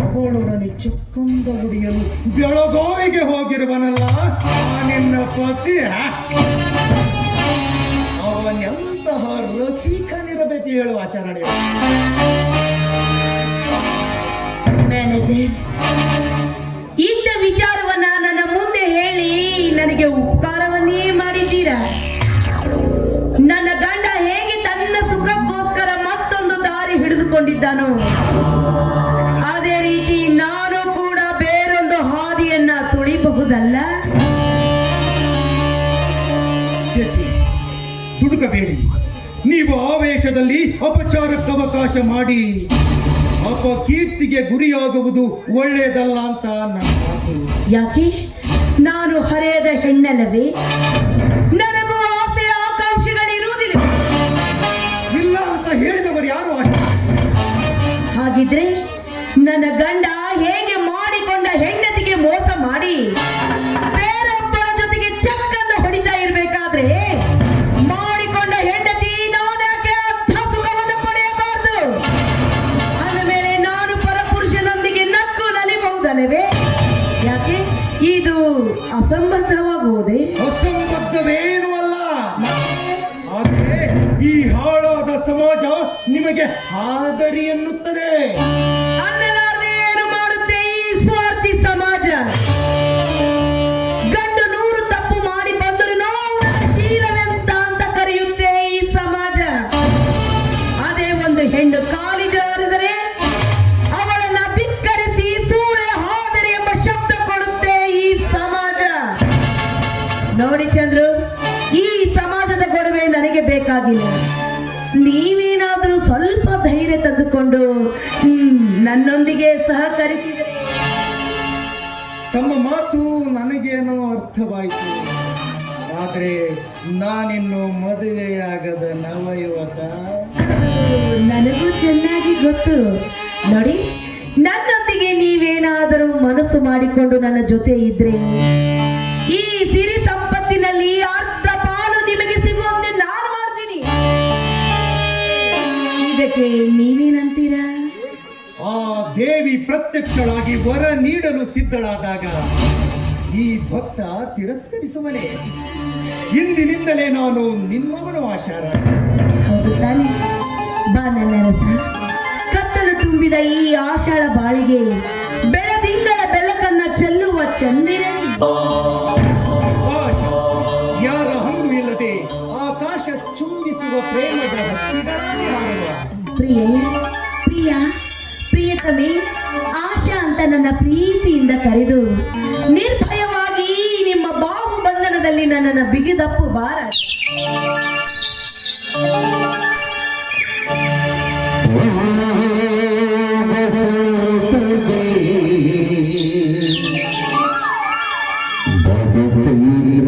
ಅವಳೊಡನೆ ಚಕ್ಕಂದ ಹೊಡೆಯಲು ಬೆಳಗಾವಿಗೆ ಹೋಗಿರುವನಲ್ಲ ನಿನ್ನ ಪತಿ, ಅವನೆಂತಹ ರಸಿಕನಿರಬೇಕು ಹೇಳುವ ಆಶಾರಣೆ. ಮ್ಯಾನೇಜರ್, ಇದ್ದ ವಿಚಾರವನ್ನ ನನ್ನ ಮುಂದೆ ಹೇಳಿ ನನಗೆ ಉಪಕಾರವನ್ನೇ ಮಾಡಿದ್ದೀರಾ. ನನ್ನ ಗಂಡ ಹೇಗೆ ತನ್ನ ಸುಖಕ್ಕೋಸ್ಕರ ಮತ್ತೊಂದು ದಾರಿ ಹಿಡಿದುಕೊಂಡಿದ್ದಾನೋ ಅದೇ ರೀತಿ ನಾನು ಕೂಡ ಬೇರೊಂದು ಹಾದಿಯನ್ನ ತುಳಿಬಹುದಲ್ಲ. ಚಚಿ, ದುಡುಕಬೇಡಿ. ನೀವು ಆವೇಶದಲ್ಲಿ ಅಪಚಾರಕ್ಕೆ ಅವಕಾಶ ಮಾಡಿ ಅಪಕೀರ್ತಿಗೆ ಗುರಿಯಾಗುವುದು ಒಳ್ಳೆಯದಲ್ಲ ಅಂತ ನನ್ನ ಮಾತು. ಯಾಕೆ? ನಾನು ಹರೆಯದ ಹೆಣ್ಣಲ್ಲವೇ? ನನಗೂ ಆಸೆ ಆಕಾಂಕ್ಷೆಗಳಿರುವುದಿಲ್ಲ. ಇಲ್ಲ ಅಂತ ಹೇಳಿದವರು ಯಾರು? ಅಷ್ಟೇ. ಹಾಗಿದ್ರೆ ನನ್ನ ಗಂಡ ಹೇಗೆ ಮಾಡಿಕೊಂಡ ಹೆಂಡತಿಗೆ ಮೋಸ ಮಾಡಿ ಬೇರೊಬ್ಬರ ಜೊತೆಗೆ ಚಕ್ಕನ್ನು ಹೊಡಿತಾ ಇರ್ಬೇಕಾದ್ರೆ ಮಾಡಿಕೊಂಡ ಹೆಂಡತಿ ನಾನ್ಯಾಕೆ ಅರ್ಥ ಸುಖವನ್ನು ಪಡೆಯಬಾರದು? ಅಂದಮೇಲೆ ನಾನು ಪರಪುರುಷನೊಂದಿಗೆ ನಕ್ಕು ನಲಿಬಹುದಲ್ಲವೇ? ಯಾಕೆ ಇದು ಅಸಂಬದ್ಧವಾಗುವುದೇ? ಅಸಂಬದ್ಧವೇನೂ ಅಲ್ಲ, ಆದರೆ ಈ ಹಾಳಾದ ಸಮಾಜ ನಿಮಗೆ ಆದರಿ ಎನ್ನುತ್ತದೆ. ಅನ್ನಲಾರದೆ ಏನು ಮಾಡುತ್ತೆ ಈ ಸ್ವಾರ್ಥಿ ಸಮಾಜ? ಗಂಡು 100 ತಪ್ಪು ಮಾಡಿ ಬಂದರೂ ಶೀಲವೆಂತ ಅಂತ ಕರೆಯುತ್ತೆ ಈ ಸಮಾಜ. ಅದೇ ಒಂದು ಹೆಣ್ಣು ಕಾಲಿ ಜಾರಿದರೆ ಅವಳನ್ನ ಧಿಕ್ಕರಿಸಿ ಸೂಳೆ ಹಾದರಿ ಎಂಬ ಶಬ್ದ ಕೊಡುತ್ತೆ ಈ ಸಮಾಜ. ನೋಡಿ ಚಂದ್ರು, ಈ ಸಮಾಜದ ಗೊಡವೆ ನನಗೆ ಬೇಕಾಗಿಲ್ಲ. ನೀವೇನಾದರೂ ಸ್ವಲ್ಪ ಧೈರ್ಯ ತಂದುಕೊಂಡು ನನ್ನೊಂದಿಗೆ ಸಹಕರಿಸಿದರೆ. ತಮ್ಮ ಮಾತು ನನಗೇನೋ ಅರ್ಥವಾಯಿತು, ಆದ್ರೆ ನಾನಿನ್ನು ಮದುವೆಯಾಗದ ನವಯುವಕ. ನನಗೂ ಚೆನ್ನಾಗಿ ಗೊತ್ತು. ನೋಡಿ, ನನ್ನೊಂದಿಗೆ ನೀವೇನಾದರೂ ಮನಸ್ಸು ಮಾಡಿಕೊಂಡು ನನ್ನ ಜೊತೆ ಇದ್ರೆ ಈ ಸಿರಿ ಸಂಪತ್ತಿನಲ್ಲಿ ಅರ್ಧ ಪಾಲು ನಿಮಗೆ ಸಿಗುವಂತೆ ನಾನು ಮಾಡ್ತೀನಿ. ಇದಕ್ಕೆ ನೀವೇನಂತೀರಾ? ಆ ದೇವಿ ಪ್ರತ್ಯಕ್ಷಳಾಗಿ ವರ ನೀಡಲು ಸಿದ್ಧಳಾದಾಗ ಈ ಭಕ್ತ ತಿರಸ್ಕರಿಸುವನೇ. ಇಂದಿನಿಂದಲೇ ನಾನು ನಿನ್ನವನು ಆಶಾರ. ಹೌದು ತಾನೆ? ಬಾ ನನ್ನ ರಥ. ಕತ್ತಲು ತುಂಬಿದ ಈ ಆಷಾಢ ಬಾಳಿಗೆ ಬೆಳದಿಂಗಳ ಬೆಳಕನ್ನ ಚೆಲ್ಲುವ ಚಂದಿರನಿ. ಆಕಾಶ ಯಾರ ಹಂಗು ಇಲ್ಲದೆ ಆಕಾಶ ಚುಂಬಿಸುವ ಪ್ರೇಮದ ಹಕ್ಕಿಗಳಾಗಿ ಹಾರುವ ಪ್ರಿಯ ಪ್ರಿಯ ಪ್ರಿಯತಮೆ, ಆಶಾ ಅಂತ ನನ್ನ ಪ್ರೀತಿಯಿಂದ ಕರೆದು ನಿರ್ಭಯವಾಗಿ ನಿಮ್ಮ ಬಾಹು ಬಂಧನದಲ್ಲಿ ನನ್ನನ್ನು ಬಿಗಿದಪ್ಪು ಬಾರ. ಚಂದ್ರ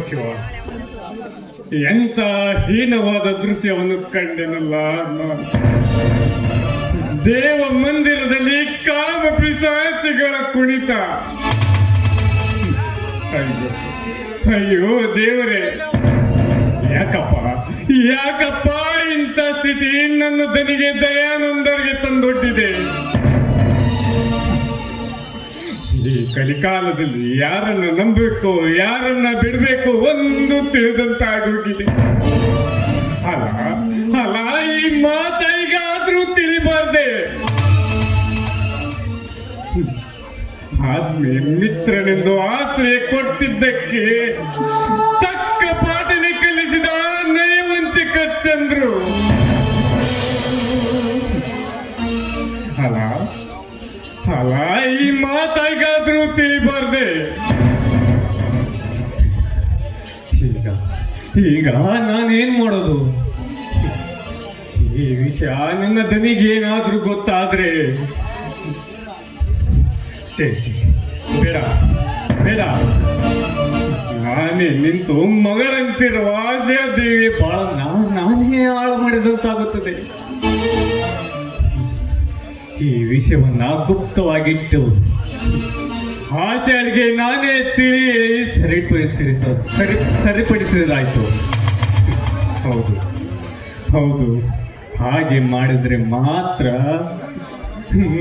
ಶಿವ, ಎಂತ ಹೀನವಾದ ದೃಶ್ಯವನ್ನು ಕಂಡೆನಲ್ಲ ನಾನು. ದೇವ ಮಂದಿರದಲ್ಲಿ ಕಾಮ ಪಿಶಾಚಿಗಳ ಕುಣಿತ. ಅಯ್ಯೋ ಅಯ್ಯೋ ದೇವರೇ, ಯಾಕಪ್ಪ ಇಂಥ ಸ್ಥಿತಿ ನನ್ನ ದನಿಗೆ ದಯಾನಂದರಿಗೆ ತಂದೊಡ್ಡಿದೆ. ಈ ಕಲಿಕಾಲದಲ್ಲಿ ಯಾರನ್ನ ನಂಬಬೇಕು, ಯಾರನ್ನ ಬಿಡಬೇಕು ಒಂದು ತಿಳಿದಂತಾಗೋಗಿದೆ. ಅಲ್ಲ ಈ ಮಾತಾಯಿಗಾದ್ರೂ ತಿಳಿಬಾರ್ದೆ. ಆದ್ಮೇಲೆ ಮಿತ್ರನೆಂದು ಆಶ್ರಯ ಕೊಟ್ಟಿದ್ದಕ್ಕೆ ತಕ್ಕ ಪಾಠನೆ ಕಲಿಸಿದ ನಯವಂಚಿಕ ಚಂದ್ರು. ಅಲ್ಲ ಈ ಮಾತಾಯಿಗಾದ್ರೂ ತಿಳಿಬಾರ್ದೆ. ಈಗ ನಾನೇನ್ ಮಾಡೋದು? ಈ ವಿಷಯ ನನ್ನ ದನಿಗೇನಾದ್ರೂ ಗೊತ್ತಾದ್ರೆ ಬೇಡ, ನಾನೇ ನಿಂತು ಮಗಳಂತಿರುವ ಆಶಯ ದೇವಿ ಬಾಳ ನಾನೇ ಹಾಳು ಮಾಡಿದಂತಾಗುತ್ತದೆ. ಈ ವಿಷಯವನ್ನ ಗುಪ್ತವಾಗಿಟ್ಟು ಆಶೆಗಳಿಗೆ ನಾನೇ ಸರಿಪಡಿಸಿದಾಯ್ತು. ಹೌದು, ಹಾಗೆ ಮಾಡಿದ್ರೆ ಮಾತ್ರ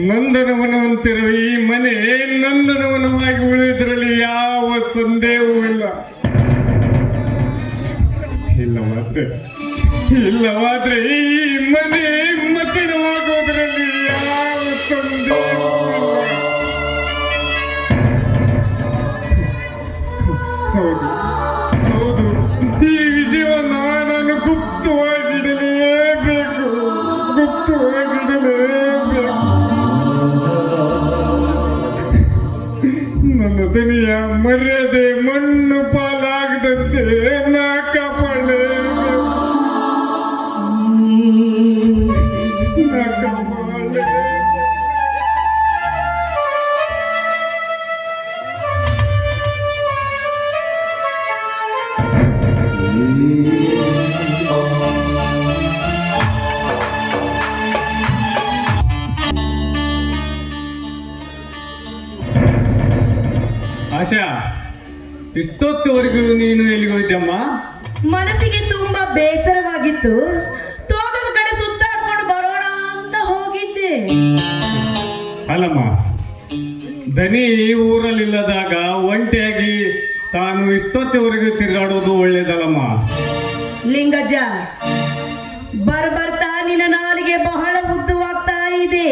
ನಂದನವನವಂತಿರುವ ಈ ಮನೆ ನಂದನವನವಾಗಿ ಉಳಿದ್ರಲ್ಲಿ ಯಾವ ಸಂದೇಹವೂ ಇಲ್ಲ. ಇಲ್ಲವಾದ್ರೆ ಈ ಮನೆ ಮತನವಾಗೋದ್ರಲ್ಲಿ ಯಾವ ಸಂದೇಹವೂ ಇಲ್ಲ. ಹೌದು, ಈ ವಿಷಯವನ್ನ ನಾನು ಗುಪ್ತವಾಗಿಡಲೇಬೇಕು. ನನ್ನ ದನಿಯ ಮರ್ಯಾದೆ ಮಣ್ಣು ಪಾಲಾಗದಂತೆ ನಾ ಕಾಪಾಡಲೇಬೇಕು. ಆಶಾ, ಇಷ್ಟೊತ್ತುವರೆಗೂ ನೀನು ಎಲ್ಲಿಗೆ ಹೋಯ್ತಮ್ಮ? ಮನಸ್ಸಿಗೆ ತುಂಬಾ ಬೇಸರವಾಗಿತ್ತು, ತೋಟದ ಕಡೆ ಸುತ್ತಾಡ್ಕೊಂಡು ಬರೋಣ ಅಂತ ಹೋಗಿದ್ದೆ. ಅಲ್ಲಮ್ಮ, ದನಿ ಊರಲ್ಲಿಲ್ಲದಾಗ ಒಂಟಿಯಾಗಿ ತಾನು ಇಷ್ಟೊತ್ತಿವರೆಗೂ ತಿರುಗಾಡೋದು ಒಳ್ಳೇದಲ್ಲಮ್ಮ. ಲಿಂಗಜ್ಜ, ಬರ್ತಾ ನಿನ್ನ ನಾಲಿಗೆ ಬಹಳ ಉದ್ದವಾಗ್ತಾ ಇದೆ.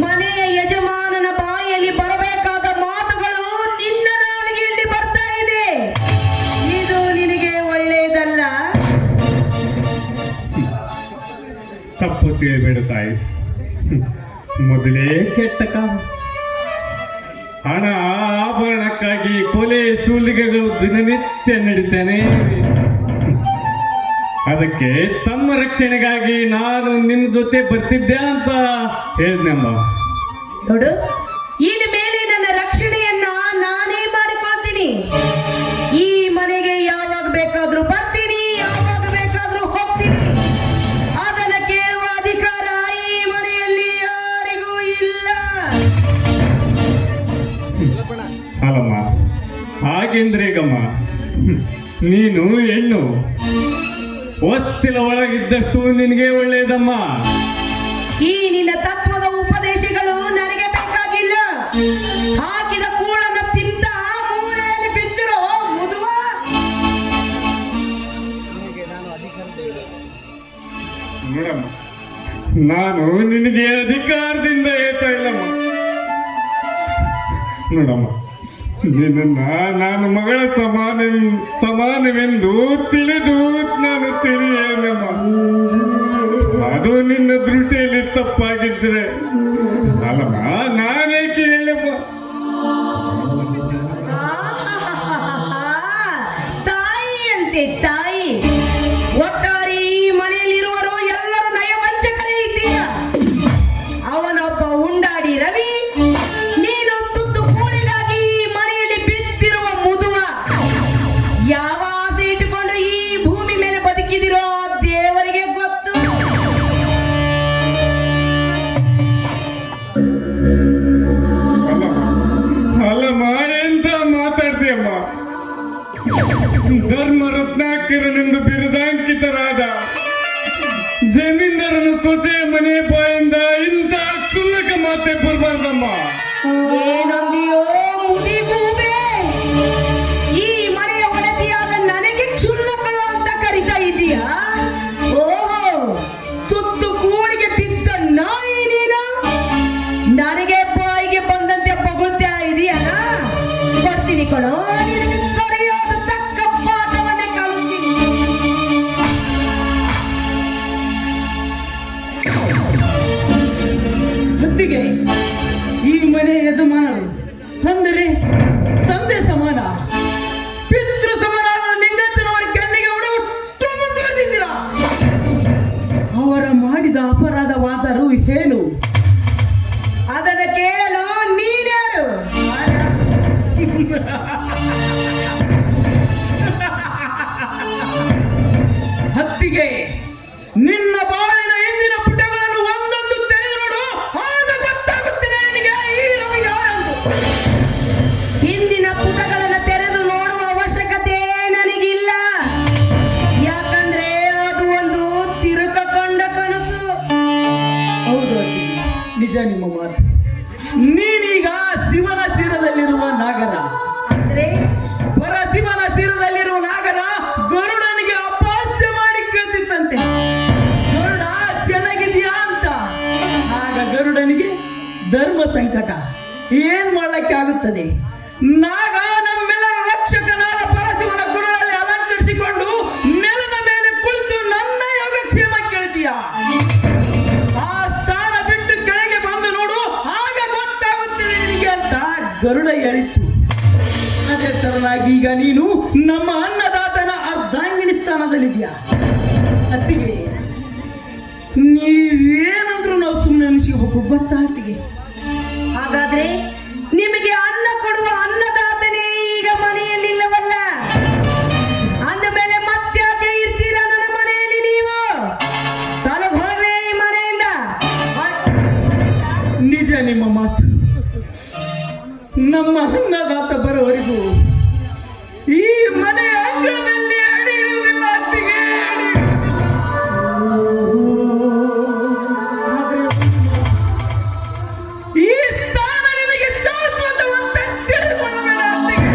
ಮನೆಯ ಯಜಮಾನನ ಬಾಯಲ್ಲಿ ಬರಬೇಕಾದ ಮಾತುಗಳು ನಿನ್ನ ನಾಲಿಗೆಯಲ್ಲಿ ಬರ್ತಾ ಇದೆ. ಇದು ನಿನಗೆ ಒಳ್ಳೆಯದಲ್ಲ. ತಪ್ಪು ತಿಳಿಬೇಡ ತಾಯಿ, ಮೊದಲೇ ಕೆಟ್ಟ ಕಾಲ. ಹಣ ಆಭರಣಕ್ಕಾಗಿ ಕೊಲೆ ಸುಲಿಗೆಗಳು ದಿನನಿತ್ಯ ನಡೀತಾನೆ. ಅದಕ್ಕೆ ತಮ್ಮ ರಕ್ಷಣೆಗಾಗಿ ನಾನು ನಿಮ್ ಜೊತೆ ಬರ್ತಿದ್ದೆ ಅಂತ ಹೇಳಿದ್ನಮ್ಮ. ನೋಡು, ಇನ್ನು ಮೇಲೆ ನನ್ನ ರಕ್ಷಣೆಯನ್ನ ನಾನೇ ಮಾಡಿಕೊಳ್ತೀನಿ. ಈ ಮನೆಗೆ ಯಾವಾಗ ಬೇಕಾದ್ರೂ ಬರ್ತೀನಿ, ಯಾವಾಗ ಬೇಕಾದ್ರೂ ಹೋಗ್ತೀನಿ. ಅದನ್ನ ಕೇಳುವ ಅಧಿಕಾರ ಈ ಮನೆಯಲ್ಲಿ ಯಾರಿಗೂ ಇಲ್ಲ. ಅಲ್ಲಮ್ಮ, ಹಾಗೆಂದ್ರೇಗಮ್ಮ, ನೀನು ಹೆಣ್ಣು, ಒತ್ತಿಲ ಒಳಗಿದ್ದಷ್ಟು ನಿನಗೆ ಒಳ್ಳೆಯದಮ್ಮ. ಈ ನಿನ್ನ ತತ್ವದ ಉಪದೇಶಗಳು ನನಗೆ ಬೇಕಾಗಿಲ್ಲ. ಹಾಕಿದ ಕೂಳನ್ನು ತಿಂತ ಮೂಲೆಯಲ್ಲಿ ಬಿದ್ದಿರೋ ಮುದುವ. ನೋಡಮ್ಮ, ನಾನು ನಿನಗೆ ಅಧಿಕಾರದಿಂದ ಹೇಳ್ತಾ ಇಲ್ಲಮ್ಮ. ನೋಡಮ್ಮ, ನಿನ್ನ ನಾನು ಮಗಳ ಸಮಾನವೆಂದು ತಿಳಿದು ನಾನು ತಿಳಿಯೇನಮ್ಮ. ಅದು ನಿನ್ನ ದೃಷ್ಟಿಯಲ್ಲಿ ತಪ್ಪಾಗಿದ್ರೆ ಅಲ್ಲಮ್ಮ, ನಾನೇಕೆ ಹೇಳಮ್ಮ. ತಾಯಿಯಂತೆ ತಾಯಿ. ಒಟ್ಟಾರೆ ಈ ಮನೆಯಲ್ಲಿರುವರು ಎಲ್ಲರೂ ನಯವಂಚಕರೇ ಇದ್ದೀರ. ಅವನೊಬ್ಬ ಉಂಡಾಡಿ ರವಿ, ನೀನು ತುತ್ತು ಕೂಳಿಗಾಗಿ ಈ ಮನೆಯಲ್ಲಿ ಬಿದ್ದಿರುವ ಮುದುವ. ಧರ್ಮ ರತ್ನಾಕರನೆಂದು ಬಿರುದಾಂಕಿತರಾದ ಜಮೀನ್ದಾರನ ಸೊಸೆ ಮನೆ ಬಾಯಿಂದ ಇಂಥ ಕ್ಷುಲ್ಲಕ ಮಾತೆ ಬರಬಾರ್ದಮ್ಮ. ಏನಂದಿಯೋ ಮುದಿಗೂಬೆ? ಈ ಮನೆಯ ಒಡತಿಯಾದ ನನಗೆ ಕ್ಷುಲ್ಲಕಳು ಅಂತ ಕರಿತಾ ಇದೀಯಾ? ಓಹೋ, ತುತ್ತು ಕೂಳಿಗೆ ಬಿದ್ದ ನಾಯಿ ನೀನು ನನಗೆ ಬಾಯಿಗೆ ಬಂದಂತೆ ಬೊಗಳ್ತಾ ಇದೀಯಲ್ಲ? ಬರ್ತೀನಿ ಕಣೋ, ನಿನಗೆ ಸರಿಯಾದ ತಕ್ಕ ಪಾಠವನ್ನೇ ಕಲಿಸ್ತೀನಿ. ಹೊತ್ತಿಗೆ ಈ ಮನೆ ಯಜಮಾನರು ಅಂದರೆ ತಂದೆ ಸಮಾನ, ಪಿತೃ ಸಮಾನ ಲಿಂಗಜ್ಜನವರ ಕೆನ್ನಿಗೆ ಹೊಡೆಯುವಷ್ಟು ಮುಂದೆ ಬಂದಿದ್ದೀರಾ. ಅವರ ಮಾಡಿದ ಅಪರಾಧವಾದರೂ ಏನು? ಅದನ್ನ ಕೇಳಲು ನೀನ್ಯಾರು? ಹತ್ತಿಗೆ ನಿನ್ನ ಬಾಳಿನ ಹಿಂದಿನ ಪುಟಗಳನ್ನು ಒಂದೊಂದು ತೆರೆದು ನೋಡು, ಆಗ ಗೊತ್ತಾಗುತ್ತದೆ ನಿನಗೆ ಈ ರವಿ ಯಾರೆಂದು. ಹಿಂದಿನ ಪುಟಗಳನ್ನು ತೆರೆದು ನೋಡುವ ಅವಶ್ಯಕತೆ ನನಗಿಲ್ಲ. ಯಾಕಂದ್ರೆ ಅದು ಒಂದು ತಿರುಕಕೊಂಡ ಕನಸು. ಹೌದು ಅಜ್ಜಿ, ನಿಜ ನಿಮ್ಮ ಮಾತು. ನೀನೀಗ ಶಿವನ ಶಿರದಲ್ಲಿರುವ ನಾಗರ, ಅಂದ್ರೆ ಪರಶಿವನ ಶಿರದಲ್ಲಿರುವ ನಾಗರ ಗರುಡನಿಗೆ ಅಪಹಾಸ್ಯ ಮಾಡಿ ಕೇಳ್ತಿತ್ತಂತೆ, ಗರುಡ ಚೆನ್ನಾಗಿದ್ಯಾ ಅಂತ. ಆಗ ಗರುಡನಿಗೆ ಧರ್ಮ ಸಂಕಟ, ಏನ್ ಮಾಡ್ಲಿಕ್ಕೆ ಆಗುತ್ತದೆ? ನಾಗ ನಮ್ಮೆಲ್ಲರ ರಕ್ಷಕನಾದ ಪರಶಿವನ ಗುರುಗಳಲ್ಲಿ ಅಲಂಕರಿಸಿಕೊಂಡು ನೆಲದ ಮೇಲೆ ಕುಳಿತು ನನ್ನ ಯೋಗಕ್ಷೇಮ ಕೇಳ್ತೀಯ. ಆ ಸ್ಥಾನ ಬಿಟ್ಟು ಕೆಳಗೆ ಬಂದು ನೋಡು, ಆಗ ಗೊತ್ತಾಗುತ್ತದೆ ನಿನಗೆ ಅಂತ ಗರುಡ ಹೇಳಿತ್ತು. ಅದೇ ತರನಾಗಿ ಈಗ ನೀನು ನಮ್ಮ ಅನ್ನದಾತನ ಅರ್ಧಾಂಗಿನಿ ಸ್ಥಾನದಲ್ಲಿದ್ಯಾ. ಅತ್ತಿಗೆ ನೀವೇನಂದ್ರೂ ನಾವು ಸುಮ್ಮನೆ ಅನಿಸ್ಕೋಬೇಕು, ಗೊತ್ತಾಗ್ತಿಗೆ. ಹಾಗಾದ್ರೆ ನಿಮಗೆ ಅನ್ನ ಕೊಡುವ ಅನ್ನದಾತನೇ ಈಗ ಮನೆಯಲ್ಲಿಲ್ಲವಲ್ಲ, ಅಂದ ಮೇಲೆ ಮತ್ತ್ಯಾಕೆ ಇರ್ತೀರಾ ನನ್ನ ಮನೆಯಲ್ಲಿ ನೀವು? ತೊಲಗ್ ಹೋಗ್ರಿ ಈ ಮನೆಯಿಂದ. ನಿಜ ನಿಮ್ಮ ಮಾತು. ನಮ್ಮ ಅನ್ನದಾತ ಬರೋವರೆಗೂ ಈ ಮನೆ ಅಂಗಳದಲ್ಲಿ ಅಡಿ ಇರುವುದಿಲ್ಲ ಅತ್ತಿಗೆ, ಅಡಿ ಇರುವುದಿಲ್ಲ. ಆದ್ರೆ ಈ ಸ್ಥಾನ ನಿಮಗೆ ಶಾಶ್ವತವಂತ ತಿಳಿದುಕೊಳ್ಳಬೇಡ ಅತ್ತಿಗೆ.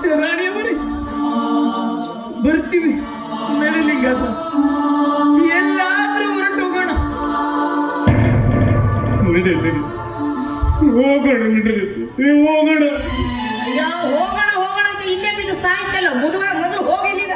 ಶರಾಣಿಯವರೇ, ಬರ್ತೀವಿ ನಳಿಲಿಂಗಾದ, ಎಲ್ಲಾದ್ರೂ ಹೊರಟು ಹೋಗೋಣ. ಹೋಗೋಣ. ಅಯ್ಯೋ, ಹೋಗೋಣ ಹೋಗೋಣ ಅಂತ ಇಲ್ಲೇ ಬಿದ್ದು ಸಾಯ್ತಲ್ಲ. ಮೊದಲು ಹೋಗಿಲ್ಲಿದ.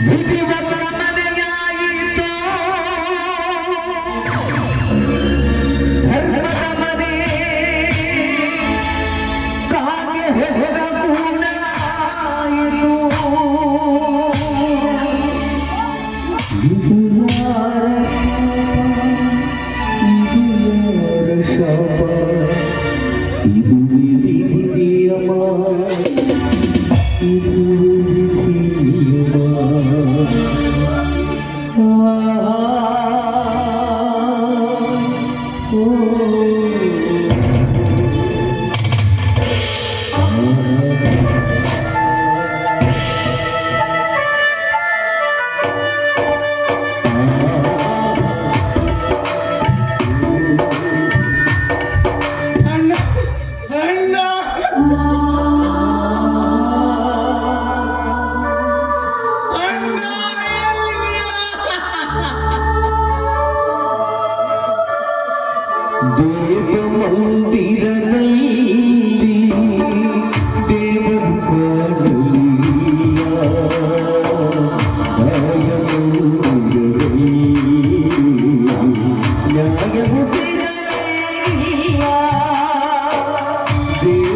ವಿಧಿವತ್ತ ಮನೆಯಾಯಿತು, ಧರ್ಮದ ಮನೆ ಕಾಗೆ ಹೊರ ಕೂಡಲಾಯಿತು. ಇದು ಯಾರ ಶಾಪ, ಇದು ವಿಧಿ ನಿಯಮ, ಇದು ವಿಧಿ ನಿಯಮ. ಅಣ್ಣ, ಅಣ್ಣ, ಅಣ್ಣ, ದೇವ ಮಂದಿರದಲ್ಲಿ ದೇವರು ಕಾಣಲಿಲ್ಲ, ನ್ಯಾಯವು ಸಿಗಲಿಲ್ಲ. ದೇವ